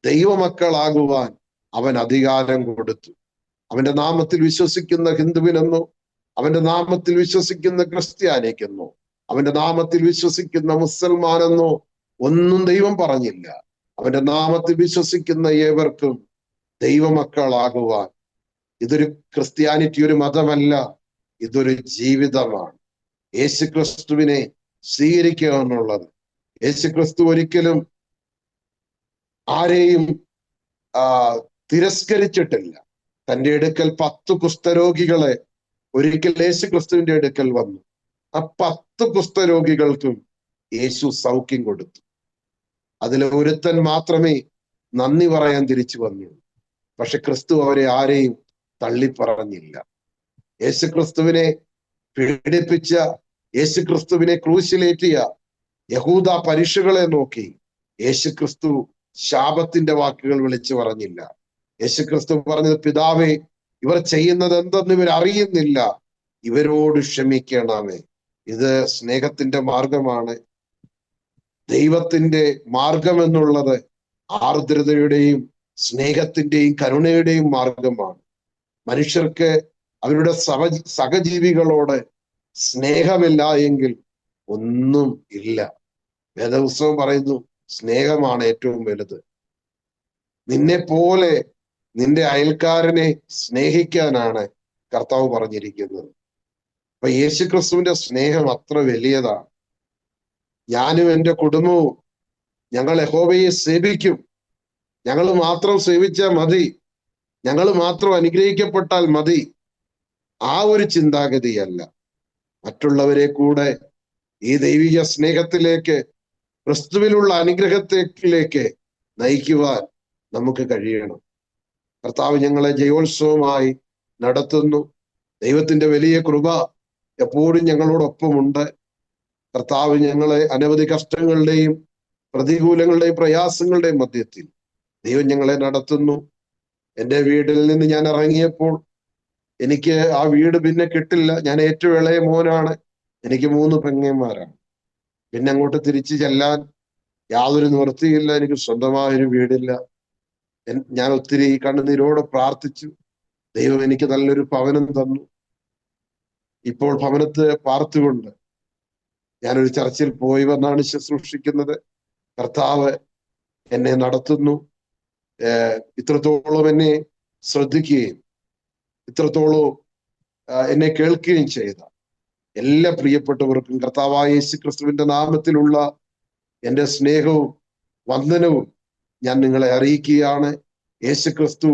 S2: ദൈവമക്കളാകുവാൻ അവൻ അധികാരം കൊടുത്തു. അവന്റെ നാമത്തിൽ വിശ്വസിക്കുന്ന ഹിന്ദുവിനെന്നോ, അവന്റെ നാമത്തിൽ വിശ്വസിക്കുന്ന ക്രിസ്ത്യാനിക്കെന്നോ, അവന്റെ നാമത്തിൽ വിശ്വസിക്കുന്ന മുസൽമാനെന്നോ ഒന്നും ദൈവം പറഞ്ഞില്ല. അവന്റെ നാമത്തിൽ വിശ്വസിക്കുന്ന ഏവർക്കും ദൈവമക്കളാകുവാൻ. ഇതൊരു ക്രിസ്ത്യാനിറ്റി ഒരു മതമല്ല, ഇതൊരു ജീവിതമാണ്. യേശുക്രിസ്തുവിനെ സ്വീകരിക്കുക എന്നുള്ളത്. യേശുക്രിസ്തു ഒരിക്കലും ആരെയും തിരസ്കരിച്ചിട്ടില്ല. തന്റെ അടുക്കൽ 10 കുഷ്ഠരോഗികളെ ഒരിക്കൽ യേശുക്രിസ്തുവിന്റെ അടുക്കൽ വന്നു. ആ 10 കുഷ്ഠരോഗികൾക്കും യേശു സൗഖ്യം കൊടുത്തു. അതിൽ ഒരുത്തൻ മാത്രമേ നന്ദി പറയാൻ തിരിച്ചു വന്നുള്ളൂ. പക്ഷെ ക്രിസ്തു അവരെ ആരെയും തള്ളിപ്പറഞ്ഞില്ല. യേശുക്രിസ്തുവിനെ പീഡിപ്പിച്ച, യേശുക്രിസ്തുവിനെ ക്രൂശിലേറ്റിയ യഹൂദ പരീക്ഷകളെ നോക്കി യേശുക്രിസ്തു ശാപത്തിന്റെ വാക്കുകൾ വിളിച്ചു പറഞ്ഞില്ല. യേശുക്രിസ്തു പറഞ്ഞത്, പിതാവേ, ഇവർ ചെയ്യുന്നത് എന്തെന്ന് ഇവർ അറിയുന്നില്ല, ഇവരോട് ക്ഷമിക്കണമേ. ഇത് സ്നേഹത്തിന്റെ മാർഗമാണ്. ദൈവത്തിന്റെ മാർഗം എന്നുള്ളത് ആർദ്രതയുടെയും സ്നേഹത്തിന്റെയും കരുണയുടെയും മാർഗമാണ്. മനുഷ്യർക്ക് അവരുടെ സഹജീവികളോട് സ്നേഹമില്ല എങ്കിൽ ഒന്നും ഇല്ല. വേദപുസ്തകം പറയുന്നു, സ്നേഹമാണ് ഏറ്റവും വലുത്. നിന്നെ പോലെ നിന്റെ അയൽക്കാരനെ സ്നേഹിക്കാനാണ് കർത്താവ് പറഞ്ഞിരിക്കുന്നത്. അപ്പൊ യേശുക്രിസ്തുവിന്റെ സ്നേഹം അത്ര വലിയതാണ്. ഞാനും എൻ്റെ കുടുംബവും ഞങ്ങൾ യഹോവയെ സേവിക്കും, ഞങ്ങൾ മാത്രം സേവിച്ചാൽ മതി, ഞങ്ങൾ മാത്രം അനുഗ്രഹിക്കപ്പെട്ടാൽ മതി, ആ ഒരു ചിന്താഗതിയല്ല. മറ്റുള്ളവരെ കൂടെ ഈ ദൈവിക സ്നേഹത്തിലേക്ക്, ക്രിസ്തുവിലുള്ള അനുഗ്രഹത്തിലേക്ക് നയിക്കുവാൻ നമുക്ക് കഴിയണം. കർത്താവ് ഞങ്ങളെ ജയോത്സവമായി നടത്തുന്നു. ദൈവത്തിന്റെ വലിയ കൃപ എപ്പോഴും ഞങ്ങളോടൊപ്പമുണ്ട്. കർത്താവ് ഞങ്ങളെ അനവധി കഷ്ടങ്ങളുടെയും പ്രതികൂലങ്ങളുടെയും പ്രയാസങ്ങളുടെയും മധ്യത്തിൽ ദൈവം ഞങ്ങളെ നടത്തുന്നു. എൻ്റെ വീട്ടിൽ നിന്ന് ഞാൻ ഇറങ്ങിയപ്പോൾ എനിക്ക് ആ വീട് പിന്നെ കിട്ടില്ല. ഞാൻ ഏറ്റവും ഇളയ മോനാണ്. എനിക്ക് 3 പെങ്ങന്മാരാണ്. പിന്നെ അങ്ങോട്ട് തിരിച്ചു ചെല്ലാൻ യാതൊരു നിവൃത്തിയില്ല. എനിക്ക് സ്വന്തമായൊരു വീടില്ല. ഞാൻ ഒത്തിരി കണ്ണുനീരോടെ പ്രാർത്ഥിച്ചു. ദൈവം എനിക്ക് നല്ലൊരു ഭവനം തന്നു. ഇപ്പോൾ ഭവനത്ത് പാർത്തുകൊണ്ട് ഞാനൊരു ചർച്ചിൽ പോയി വന്നാണ് ശുശ്രൂഷിക്കുന്നത്. കർത്താവ് എന്നെ നടത്തുന്നു. ഇത്രത്തോളം എന്നെ ശ്രദ്ധിക്കുകയും ഇത്രത്തോളം എന്നെ കേൾക്കുകയും ചെയ്ത എല്ലാ പ്രിയപ്പെട്ടവർക്കും കർത്താവായ യേശുക്രിസ്തുവിന്റെ നാമത്തിലുള്ള എൻ്റെ സ്നേഹവും വന്ദനവും ഞാൻ നിങ്ങളെ അറിയിക്കുകയാണ്. യേശുക്രിസ്തു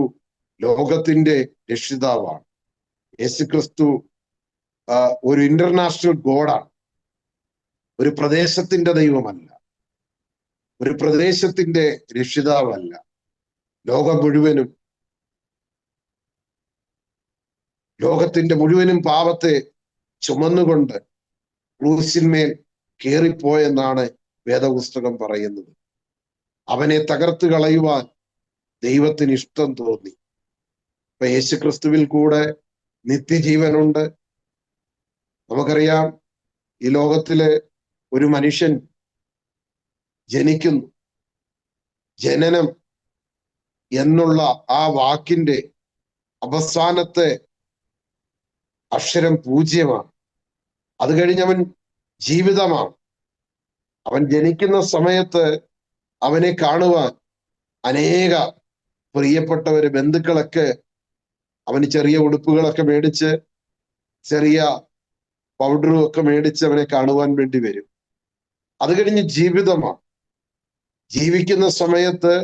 S2: ലോകത്തിന്റെ രക്ഷിതാവാണ്. യേശുക്രിസ്തു ഒരു ഇന്റർനാഷണൽ ഗോഡാണ്. ഒരു പ്രദേശത്തിന്റെ ദൈവമല്ല, ഒരു പ്രദേശത്തിന്റെ രക്ഷിതാവല്ല. ലോകം മുഴുവനും, ലോകത്തിന്റെ മുഴുവനും പാപത്തെ ചുമന്നുകൊണ്ട് ക്രൂശിന്മേൽ കേറിപ്പോയെന്നാണ് വേദപുസ്തകം പറയുന്നത്. അവനെ തകർത്ത് കളയുവാൻ ദൈവത്തിന് ഇഷ്ടം തോന്നി. ഇപ്പൊ യേശുക്രിസ്തുവിൽ കൂടെ നിത്യജീവനുണ്ട്. നമുക്കറിയാം, ഈ ലോകത്തിലെ ഒരു മനുഷ്യൻ ജനിക്കുന്നു. ജനനം എന്നുള്ള ആ വാക്കിന്റെ അവസാനത്തെ അക്ഷരം 0 അത് കഴിഞ്ഞവൻ ജീവിതമാണ്. അവൻ ജനിക്കുന്ന സമയത്ത് അവനെ കാണുവാൻ അനേക പ്രിയപ്പെട്ടവര്, ബന്ധുക്കളൊക്കെ അവന് ചെറിയ ഉടുപ്പുകളൊക്കെ മേടിച്ച്, ചെറിയ പൗഡറും ഒക്കെ മേടിച്ച് അവനെ കാണുവാൻ വേണ്ടി വരും. അത് കഴിഞ്ഞ് ജീവിതമാണ്. ജീവിക്കുന്ന സമയത്ത്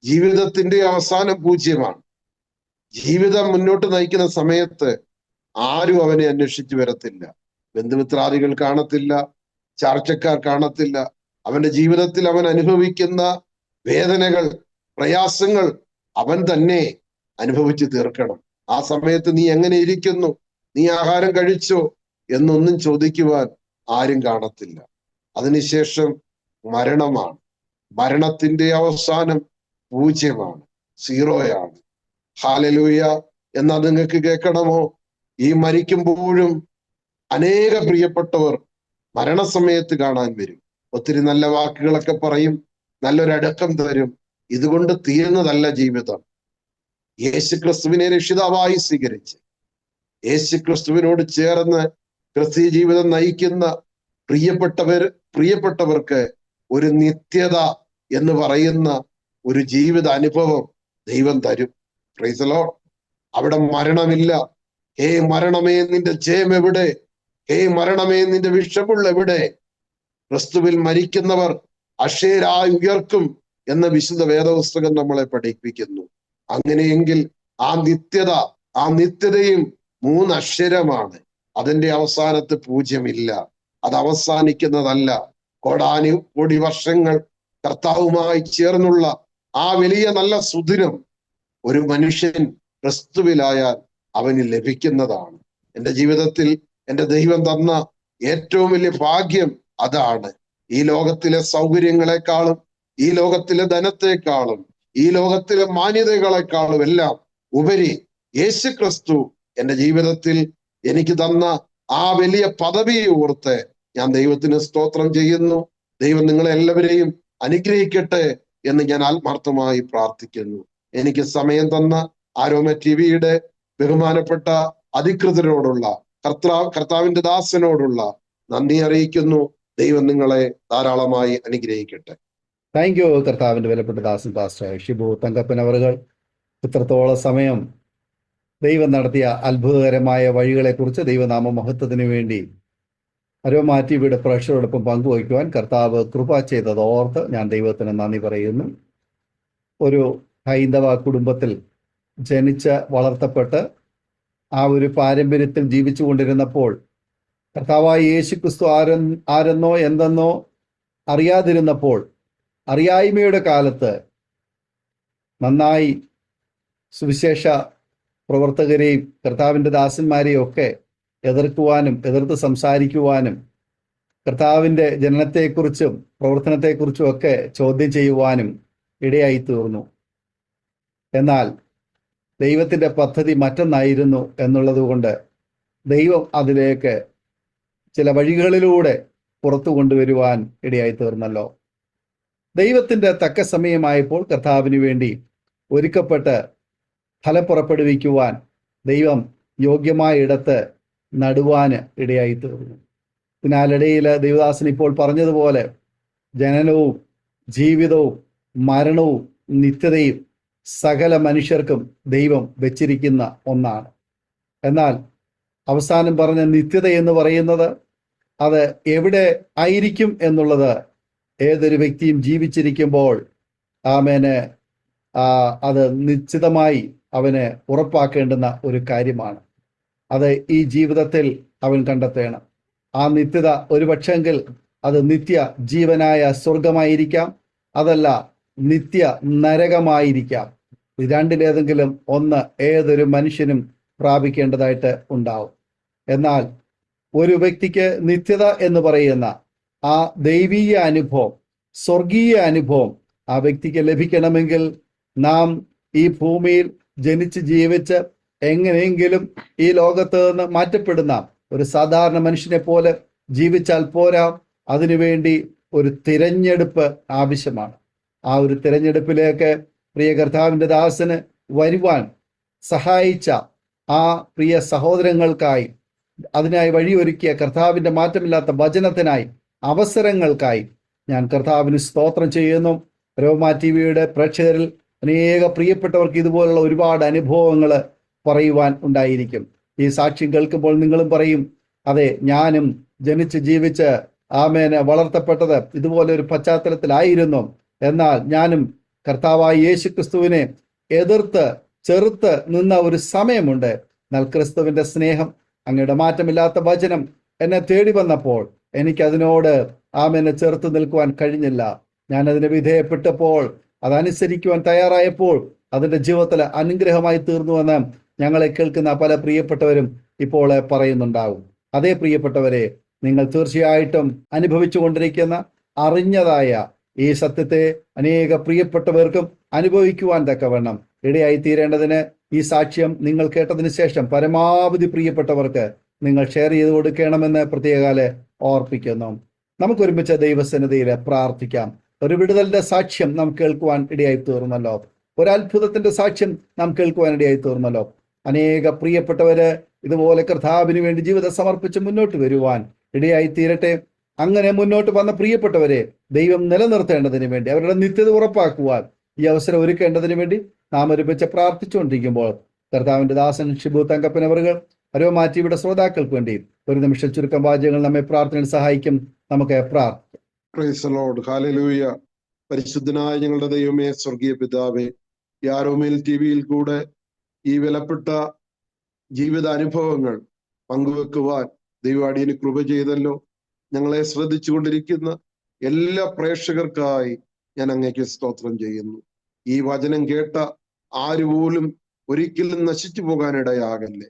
S2: ജീവിതത്തിന്റെ അവസാനം 0. ജീവിതം മുന്നോട്ട് നയിക്കുന്ന സമയത്ത് ആരും അവനെ അന്വേഷിച്ചു വരത്തില്ല. ബന്ധുമിത്രാദികൾ കാണത്തില്ല, ചാർച്ചക്കാർ കാണത്തില്ല. അവന്റെ ജീവിതത്തിൽ അവൻ അനുഭവിക്കുന്ന വേദനകൾ, പ്രയാസങ്ങൾ അവൻ തന്നെ അനുഭവിച്ച് തീർക്കണം. ആ സമയത്ത് നീ എങ്ങനെ ഇരിക്കുന്നു, നീ ആഹാരം കഴിച്ചോ എന്നൊന്നും ചോദിക്കുവാൻ ആരും കാണത്തില്ല. അതിനുശേഷം മരണമാണ്. മരണത്തിന്റെ അവസാനം 0, 0. ഹല്ലേലൂയ. എന്നാ നിങ്ങൾക്ക് കേൾക്കണമോ? ഈ മരിക്കുമ്പോഴും അനേക പ്രിയപ്പെട്ടവർ മരണസമയത്ത് കാണാൻ വരും. ഒത്തിരി നല്ല വാക്കുകളൊക്കെ പറയും, നല്ലൊരടക്കം തരും. ഇതുകൊണ്ട് തീരുന്നതല്ല ജീവിതം. യേശുക്രിസ്തുവിനെ രക്ഷിതാവായി സ്വീകരിച്ച് യേശുക്രിസ്തുവിനോട് ചേർന്ന് ക്രിസ്തീയ ജീവിതം നയിക്കുന്ന പ്രിയപ്പെട്ടവർക്ക് ഒരു നിത്യത എന്ന് പറയുന്ന ഒരു ജീവിത അനുഭവം ദൈവം തരും. Praise the Lord. അവിടെ മരണമില്ല. ഹേ മരണമേ, നിന്റെ ജയം എവിടെ? ഹേ മരണമേ, നിന്റെ വിഷമുള്ള എവിടെ? ക്രിസ്തുവിൽ മരിക്കുന്നവർ അക്ഷയരായി ഉയർക്കും എന്ന വിശുദ്ധ വേദപുസ്തകം നമ്മളെ പഠിപ്പിക്കുന്നു. അങ്ങനെയെങ്കിൽ ആ നിത്യതയും 3 അക്ഷരമാണ്. അതിന്റെ അവസാനത്ത് 0 അത് അവസാനിക്കുന്നതല്ല. കോടാനുകോടി വർഷങ്ങൾ കർത്താവുമായി ചേർന്നുള്ള ആ വലിയ നല്ല സുദിനം ഒരു മനുഷ്യൻ ക്രിസ്തുവിലായാൽ അവന് ലഭിക്കുന്നതാണ്. എൻ്റെ ജീവിതത്തിൽ എൻ്റെ ദൈവം തന്ന ഏറ്റവും വലിയ ഭാഗ്യം അതാണ്. ഈ ലോകത്തിലെ സൗകര്യങ്ങളെക്കാളും, ഈ ലോകത്തിലെ ധനത്തെക്കാളും, ഈ ലോകത്തിലെ മാന്യതകളെക്കാളും എല്ലാം ഉപരി യേശു ക്രിസ്തു എൻ്റെ ജീവിതത്തിൽ എനിക്ക് തന്ന ആ വലിയ പദവിയെ ഓർത്ത് ഞാൻ ദൈവത്തിന് സ്തോത്രം ചെയ്യുന്നു. ദൈവം നിങ്ങളെ എല്ലാവരെയും അനുഗ്രഹിക്കട്ടെ എന്ന് ഞാൻ ആത്മാർത്ഥമായി പ്രാർത്ഥിക്കുന്നു. എനിക്ക് സമയം തന്ന ആരോമ ടിവിയുടെ ബഹുമാനപ്പെട്ട അധികൃതരോടുള്ള, കർത്താവിന്റെ ദാസനോടുള്ള നന്ദി അറിയിക്കുന്നു. ദൈവം നിങ്ങളെ ധാരാളമായി അനുഗ്രഹിക്കട്ടെ.
S1: താങ്ക് യു കർത്താവിന്റെ വിലപ്പെട്ട ദാസൻ പാസ്റ്റർ ഷിബു തങ്കപ്പൻ അവറുകൾ. ഇത്രത്തോളം സമയം ദൈവം നടത്തിയ അത്ഭുതകരമായ വഴികളെക്കുറിച്ച് ദൈവനാമ മഹത്വത്തിന് വേണ്ടി അരോമ ടിവിയുടെ പ്രേക്ഷകരോടൊപ്പം പങ്കുവയ്ക്കുവാൻ കർത്താവ് കൃപ ചെയ്തത് ഓർത്ത് ഞാൻ ദൈവത്തിന് നന്ദി പറയുന്നു. ഒരു ഹൈന്ദവ കുടുംബത്തിൽ ജനിച്ച് വളർത്തപ്പെട്ട് ആ ഒരു പാരമ്പര്യത്തിൽ ജീവിച്ചു കൊണ്ടിരുന്നപ്പോൾ കർത്താവായ യേശു ക്രിസ്തു ആരെന്നോ എന്തെന്നോ അറിയാതിരുന്നപ്പോൾ, അറിയായ്മയുടെ കാലത്ത് നന്നായി സുവിശേഷ പ്രവർത്തകരെയും കർത്താവിൻ്റെ ദാസന്മാരെയും ഒക്കെ എതിർക്കുവാനും എതിർത്ത് സംസാരിക്കുവാനും കർത്താവിൻ്റെ ജനനത്തെക്കുറിച്ചും പ്രവർത്തനത്തെക്കുറിച്ചും ഒക്കെ ചോദ്യം ചെയ്യുവാനും ഇടയായി തീർന്നു. എന്നാൽ ദൈവത്തിൻ്റെ പദ്ധതി മറ്റൊന്നായിരുന്നു എന്നുള്ളത് കൊണ്ട് ദൈവം അതിലേക്ക് ചില വഴികളിലൂടെ പുറത്തു കൊണ്ടുവരുവാൻ ഇടയായി തീർന്നല്ലോ. ദൈവത്തിൻ്റെ തക്ക സമയമായപ്പോൾ കർത്താവിന് വേണ്ടി ഒരുക്കപ്പെട്ട് ഫലം പുറപ്പെടുവിക്കുവാൻ ദൈവം യോഗ്യമായ ഇടത്ത് നടുവാൻ ഇടയായി തീർന്നു. ഇതിനാലിടയിൽ ദൈവദാസൻ ഇപ്പോൾ പറഞ്ഞതുപോലെ ജനനവും ജീവിതവും മരണവും നിത്യതയും സകല മനുഷ്യർക്കും ദൈവം വെച്ചിരിക്കുന്ന ഒന്നാണ്. എന്നാൽ അവസാനം പറഞ്ഞ നിത്യത എന്ന് പറയുന്നത് അത് എവിടെ ആയിരിക്കും എന്നുള്ളത് ഏതൊരു വ്യക്തിയും ജീവിച്ചിരിക്കുമ്പോൾ ആമേന് അത് നിശ്ചിതമായി അവന് ഉറപ്പാക്കേണ്ടുന്ന ഒരു കാര്യമാണ്. അത് ഈ ജീവിതത്തിൽ അവൻ കണ്ടെത്തണം. ആ നിത്യത ഒരു പക്ഷെങ്കിൽ അത് നിത്യ ജീവനായ സ്വർഗമായിരിക്കാം, അതല്ല നിത്യ നരകമായിരിക്കാം. രണ്ടിലേതെങ്കിലും ഒന്ന് ഏതൊരു മനുഷ്യനും പ്രാപിക്കേണ്ടതായിട്ട് ഉണ്ടാവും. എന്നാൽ ഒരു വ്യക്തിക്ക് നിത്യത എന്ന് പറയുന്ന ആ ദൈവീയ അനുഭവം, സ്വർഗീയ അനുഭവം ആ വ്യക്തിക്ക് ലഭിക്കണമെങ്കിൽ നാം ഈ ഭൂമിയിൽ ജനിച്ച് ജീവിച്ച് എങ്ങനെയെങ്കിലും ഈ ലോകത്ത് നിന്ന് മാറ്റപ്പെടുന്ന ഒരു സാധാരണ മനുഷ്യനെ പോലെ ജീവിച്ചാൽ പോരാ. അതിനുവേണ്ടി ഒരു തിരഞ്ഞെടുപ്പ് ആവശ്യമാണ്. ആ ഒരു തിരഞ്ഞെടുപ്പിലേക്ക് പ്രിയ കർത്താവിൻ്റെ ദാസന് വരുവാൻ സഹായിച്ച ആ പ്രിയ സഹോദരങ്ങൾക്കായി, അതിനായി വഴിയൊരുക്കിയ കർത്താവിൻ്റെ മാറ്റമില്ലാത്ത വചനത്തിനായി, അവസരങ്ങൾക്കായി ഞാൻ കർത്താവിന് സ്തോത്രം ചെയ്യുന്നു. അരോമ ടിവിയുടെ പ്രേക്ഷകരിൽ അനേക പ്രിയപ്പെട്ടവർക്ക് ഇതുപോലുള്ള ഒരുപാട് അനുഭവങ്ങൾ പറയുവാൻ ഉണ്ടായിരിക്കും. ഈ സാക്ഷ്യം കേൾക്കുമ്പോൾ നിങ്ങളും പറയും, അതെ, ഞാനും ജനിച്ച് ജീവിച്ച് ആമേനെ വളർത്തപ്പെട്ടത് ഇതുപോലെ ഒരു പശ്ചാത്തലത്തിലായിരുന്നു. എന്നാൽ ഞാനും കർത്താവായ യേശു ക്രിസ്തുവിനെ എതിർത്ത് ചെറുത്ത് നിന്ന ഒരു സമയമുണ്ട്. എന്നാൽ ക്രിസ്തുവിൻ്റെ സ്നേഹം, അങ്ങയുടെ മാറ്റമില്ലാത്ത വചനം എന്നെ തേടി വന്നപ്പോൾ എനിക്കതിനോട് ആമേനെ ചെറുത്ത് നിൽക്കുവാൻ കഴിഞ്ഞില്ല. ഞാനതിന് വിധേയപ്പെട്ടപ്പോൾ, അതനുസരിക്കുവാൻ തയ്യാറായപ്പോൾ അതിൻ്റെ ജീവിതത്തിൽ അനുഗ്രഹമായി തീർന്നുവെന്ന് ഞങ്ങളെ കേൾക്കുന്ന പല പ്രിയപ്പെട്ടവരും ഇപ്പോൾ പറയുന്നുണ്ടാവും. അതേ പ്രിയപ്പെട്ടവരെ, നിങ്ങൾ തീർച്ചയായിട്ടും അനുഭവിച്ചു കൊണ്ടിരിക്കുന്ന അറിഞ്ഞതായ ഈ സത്യത്തെ അനേക പ്രിയപ്പെട്ടവർക്കും അനുഭവിക്കുവാൻ തക്കവണ്ണം ഇടയായി തീരേണ്ടതിന് ഈ സാക്ഷ്യം നിങ്ങൾ കേട്ടതിന് ശേഷം പരമാവധി പ്രിയപ്പെട്ടവർക്ക് നിങ്ങൾ ഷെയർ ചെയ്ത് കൊടുക്കണമെന്ന് പ്രത്യേകാലെ ഓർപ്പിക്കുന്നു. നമുക്കൊരുമിച്ച് ദൈവസന്നിധിയിൽ പ്രാർത്ഥിക്കാം. ഒരു വിടുതലിന്റെ സാക്ഷ്യം നാം കേൾക്കുവാൻ ഇടയായി തീർന്നല്ലോ. ഒരു അത്ഭുതത്തിന്റെ സാക്ഷ്യം നാം കേൾക്കുവാൻ ഇടയായി തീർന്നല്ലോ. അനേക പ്രിയപ്പെട്ടവര് ഇതുപോലെ കർത്താവിന് വേണ്ടി ജീവിതം സമർപ്പിച്ച് മുന്നോട്ട് വരുവാൻ ഇടയായി തീരട്ടെ. അങ്ങനെ മുന്നോട്ട് വന്ന പ്രിയപ്പെട്ടവരെ ദൈവം നിലനിർത്തേണ്ടതിന് വേണ്ടി, അവരുടെ നിത്യത ഉറപ്പാക്കുവാൻ ഈ അവസരം ഒരുക്കേണ്ടതിന് വേണ്ടി നാം ഒരുമിച്ച് പ്രാർത്ഥിച്ചുകൊണ്ടിരിക്കുമ്പോൾ കർത്താവിന്റെ ദാസൻ ഷിബു തങ്കപ്പൻ അവറുകൾ അരോമ ടിവിയുടെ ശ്രോതാക്കൾക്ക് വേണ്ടി ഒരു നിമിഷം ചുരുക്കം വാചകങ്ങൾ നമ്മെ പ്രാർത്ഥനയിൽ സഹായിക്കും. നമുക്ക് പ്രാർത്ഥിക്കാം.
S2: Praise the Lord. ഹല്ലേലൂയ. പരിശുദ്ധനായ ഞങ്ങളുടെ ദൈവമേ, സ്വർഗീയ പിതാവേ, ഈ ആരോമേൽ ടിവിയിൽ കൂടെ ഈ വിലപ്പെട്ട ജീവിത അനുഭവങ്ങൾ പങ്കുവെക്കുവാൻ ദൈവാടിയന് കൃപ ചെയ്തല്ലോ. ഞങ്ങളെ ശ്രദ്ധിച്ചുകൊണ്ടിരിക്കുന്ന എല്ലാ പ്രേക്ഷകർക്കായി ഞാൻ അങ്ങേക്ക് സ്തോത്രം ചെയ്യുന്നു. ഈ വചനം കേട്ട ആരുപോലും ഒരിക്കലും നശിച്ചു പോകാനിടയാകല്ലേ.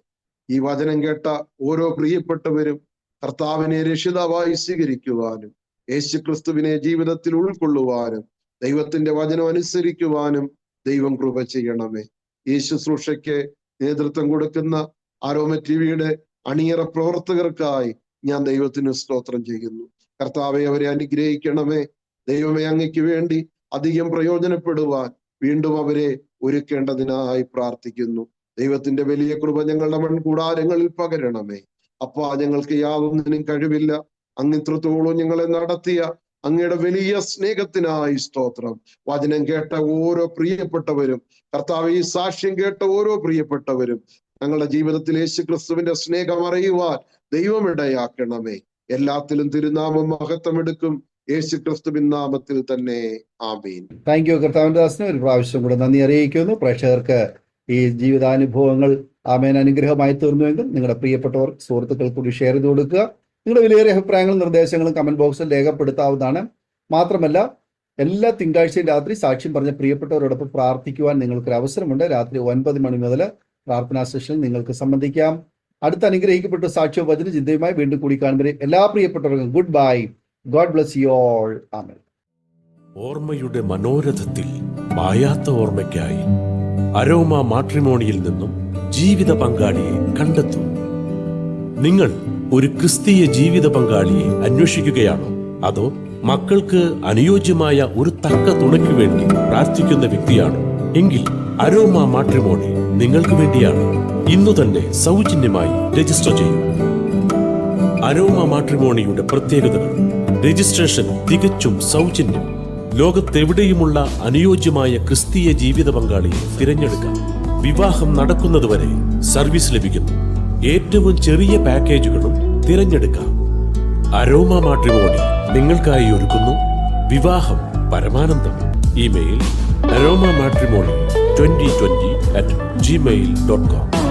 S2: ഈ വചനം കേട്ട ഓരോ പ്രിയപ്പെട്ടവരും കർത്താവിനെ രക്ഷിതാവായി സ്വീകരിക്കുവാനും യേശുക്രിസ്തുവിനെ ജീവിതത്തിൽ ഉൾക്കൊള്ളുവാനും ദൈവത്തിന്റെ വചനം അനുസരിക്കുവാനും ദൈവം കൃപ ചെയ്യണമേ. ഈ ശുശ്രൂഷയ്ക്ക് നേതൃത്വം കൊടുക്കുന്ന ആരോമ ടിവിയുടെ അണിയറ പ്രവർത്തകർക്കായി ഞാൻ ദൈവത്തിന് സ്തോത്രം ചെയ്യുന്നു. കർത്താവെ, അവരെ അനുഗ്രഹിക്കണമേ. ദൈവമേ, അങ്ങയ്ക്ക് വേണ്ടി അധികം പ്രയോജനപ്പെടുവാൻ വീണ്ടും അവരെ ഒരുക്കേണ്ടതിനായി പ്രാർത്ഥിക്കുന്നു. ദൈവത്തിന്റെ വലിയ കൃപ ഞങ്ങളുടെ മൺകൂടാരങ്ങളിൽ പകരണമേ. അപ്പാ, ഞങ്ങൾക്ക് യാതൊന്നിനും കഴിവില്ല. അങ്ങ് ഇത്രത്തോളം ഞങ്ങളെ നടത്തിയ അങ്ങയുടെ വലിയ സ്നേഹത്തിനായി സ്തോത്രം. വചനം കേട്ട ഓരോ പ്രിയപ്പെട്ടവരും, കർത്താവ് ഈ സാക്ഷ്യം കേട്ട ഓരോ പ്രിയപ്പെട്ടവരും ഞങ്ങളുടെ ജീവിതത്തിൽ യേശുക്രിസ്തുവിന്റെ സ്നേഹം അറിയുവാൻ ദൈവം ഇടയാക്കണമേ. എല്ലാത്തിലും തിരുനാമം മഹത്വമെടുക്കും. യേശുക്രിസ്തുവിൻ നാമത്തിൽ തന്നെ, ആമീൻ.
S1: താങ്ക് യു കർത്താവിന്റെ ദാസന് ഒരു പ്രാവശ്യം കൂടെ നന്ദി അറിയിക്കുന്നു. പ്രേക്ഷകർക്ക് ഈ ജീവിതാനുഭവങ്ങൾ ആമേൻ അനുഗ്രഹമായി തീർന്നുവെങ്കിൽ നിങ്ങളുടെ പ്രിയപ്പെട്ടവർ സുഹൃത്തുക്കൾ കൂടി ഷെയർ ചെയ്ത് കൊടുക്കുക. നിങ്ങളുടെ വിലയേറിയ അഭിപ്രായങ്ങളും നിർദ്ദേശങ്ങളും കമന്റ് ബോക്സിൽ രേഖപ്പെടുത്താവുന്നതാണ്. മാത്രമല്ല, എല്ലാ തിങ്കളാഴ്ചയും രാത്രി സാക്ഷ്യം പറഞ്ഞ പ്രിയപ്പെട്ടവരോടൊപ്പം പ്രാർത്ഥിക്കുവാൻ നിങ്ങൾക്കൊരു അവസരമുണ്ട്. രാത്രി 9 മണി മുതൽ പ്രാർത്ഥനാ സെഷനിൽ നിങ്ങൾക്ക് സംബന്ധിക്കാം. അടുത്ത അനുഗ്രഹിക്കപ്പെട്ട സാക്ഷ്യ വചന ചിന്തയുമായി വീണ്ടും കൂടി കാണുമ്പോൾ എല്ലാ പ്രിയപ്പെട്ടവർക്കും goodbye. God bless you all. ആമേൻ.
S3: ഓർമ്മയുടെ മനോരഥത്തിൽ മായാത്ത ഓർമ്മയ്ക്കായി അരോമ മാട്രിമോണിയിൽ നിന്നും ജീവിത പങ്കാളിയെ കണ്ടെത്തൂ. നിങ്ങൾ ഒരു ക്രിസ്തീയ ജീവിത പങ്കാളിയെ അന്വേഷിക്കുകയാണോ? അതോ മക്കൾക്ക് അനുയോജ്യമായ ഒരു തക്ക തുണയ്ക്ക് വേണ്ടി പ്രാർത്ഥിക്കുന്ന വ്യക്തിയാണോ? എങ്കിൽ അരോമ മാട്രിമോണി നിങ്ങൾക്ക് വേണ്ടിയാണ്. ഇന്നു തന്നെ സൗജന്യമായി രജിസ്റ്റർ ചെയ്യൂ. അരോമ മാട്രിമോണിയുടെ പ്രത്യേകതകൾ: രജിസ്ട്രേഷൻ തികച്ചും സൗജന്യം. ലോകത്തെവിടെയുമുള്ള അനുയോജ്യമായ ക്രിസ്തീയ ജീവിത പങ്കാളിയെ തിരഞ്ഞെടുക്കാം. വിവാഹം നടക്കുന്നതുവരെ സർവീസ് ലഭിക്കുന്നു. ഏറ്റവും ചെറിയ പാക്കേജുകളും തിരഞ്ഞെടുക്കാം. അരോമ മാട്രിമോണി നിങ്ങൾക്കായി ഒരുക്കുന്നു വിവാഹം പരമാനന്ദം. Email aroma matrimony2020@gmail.com.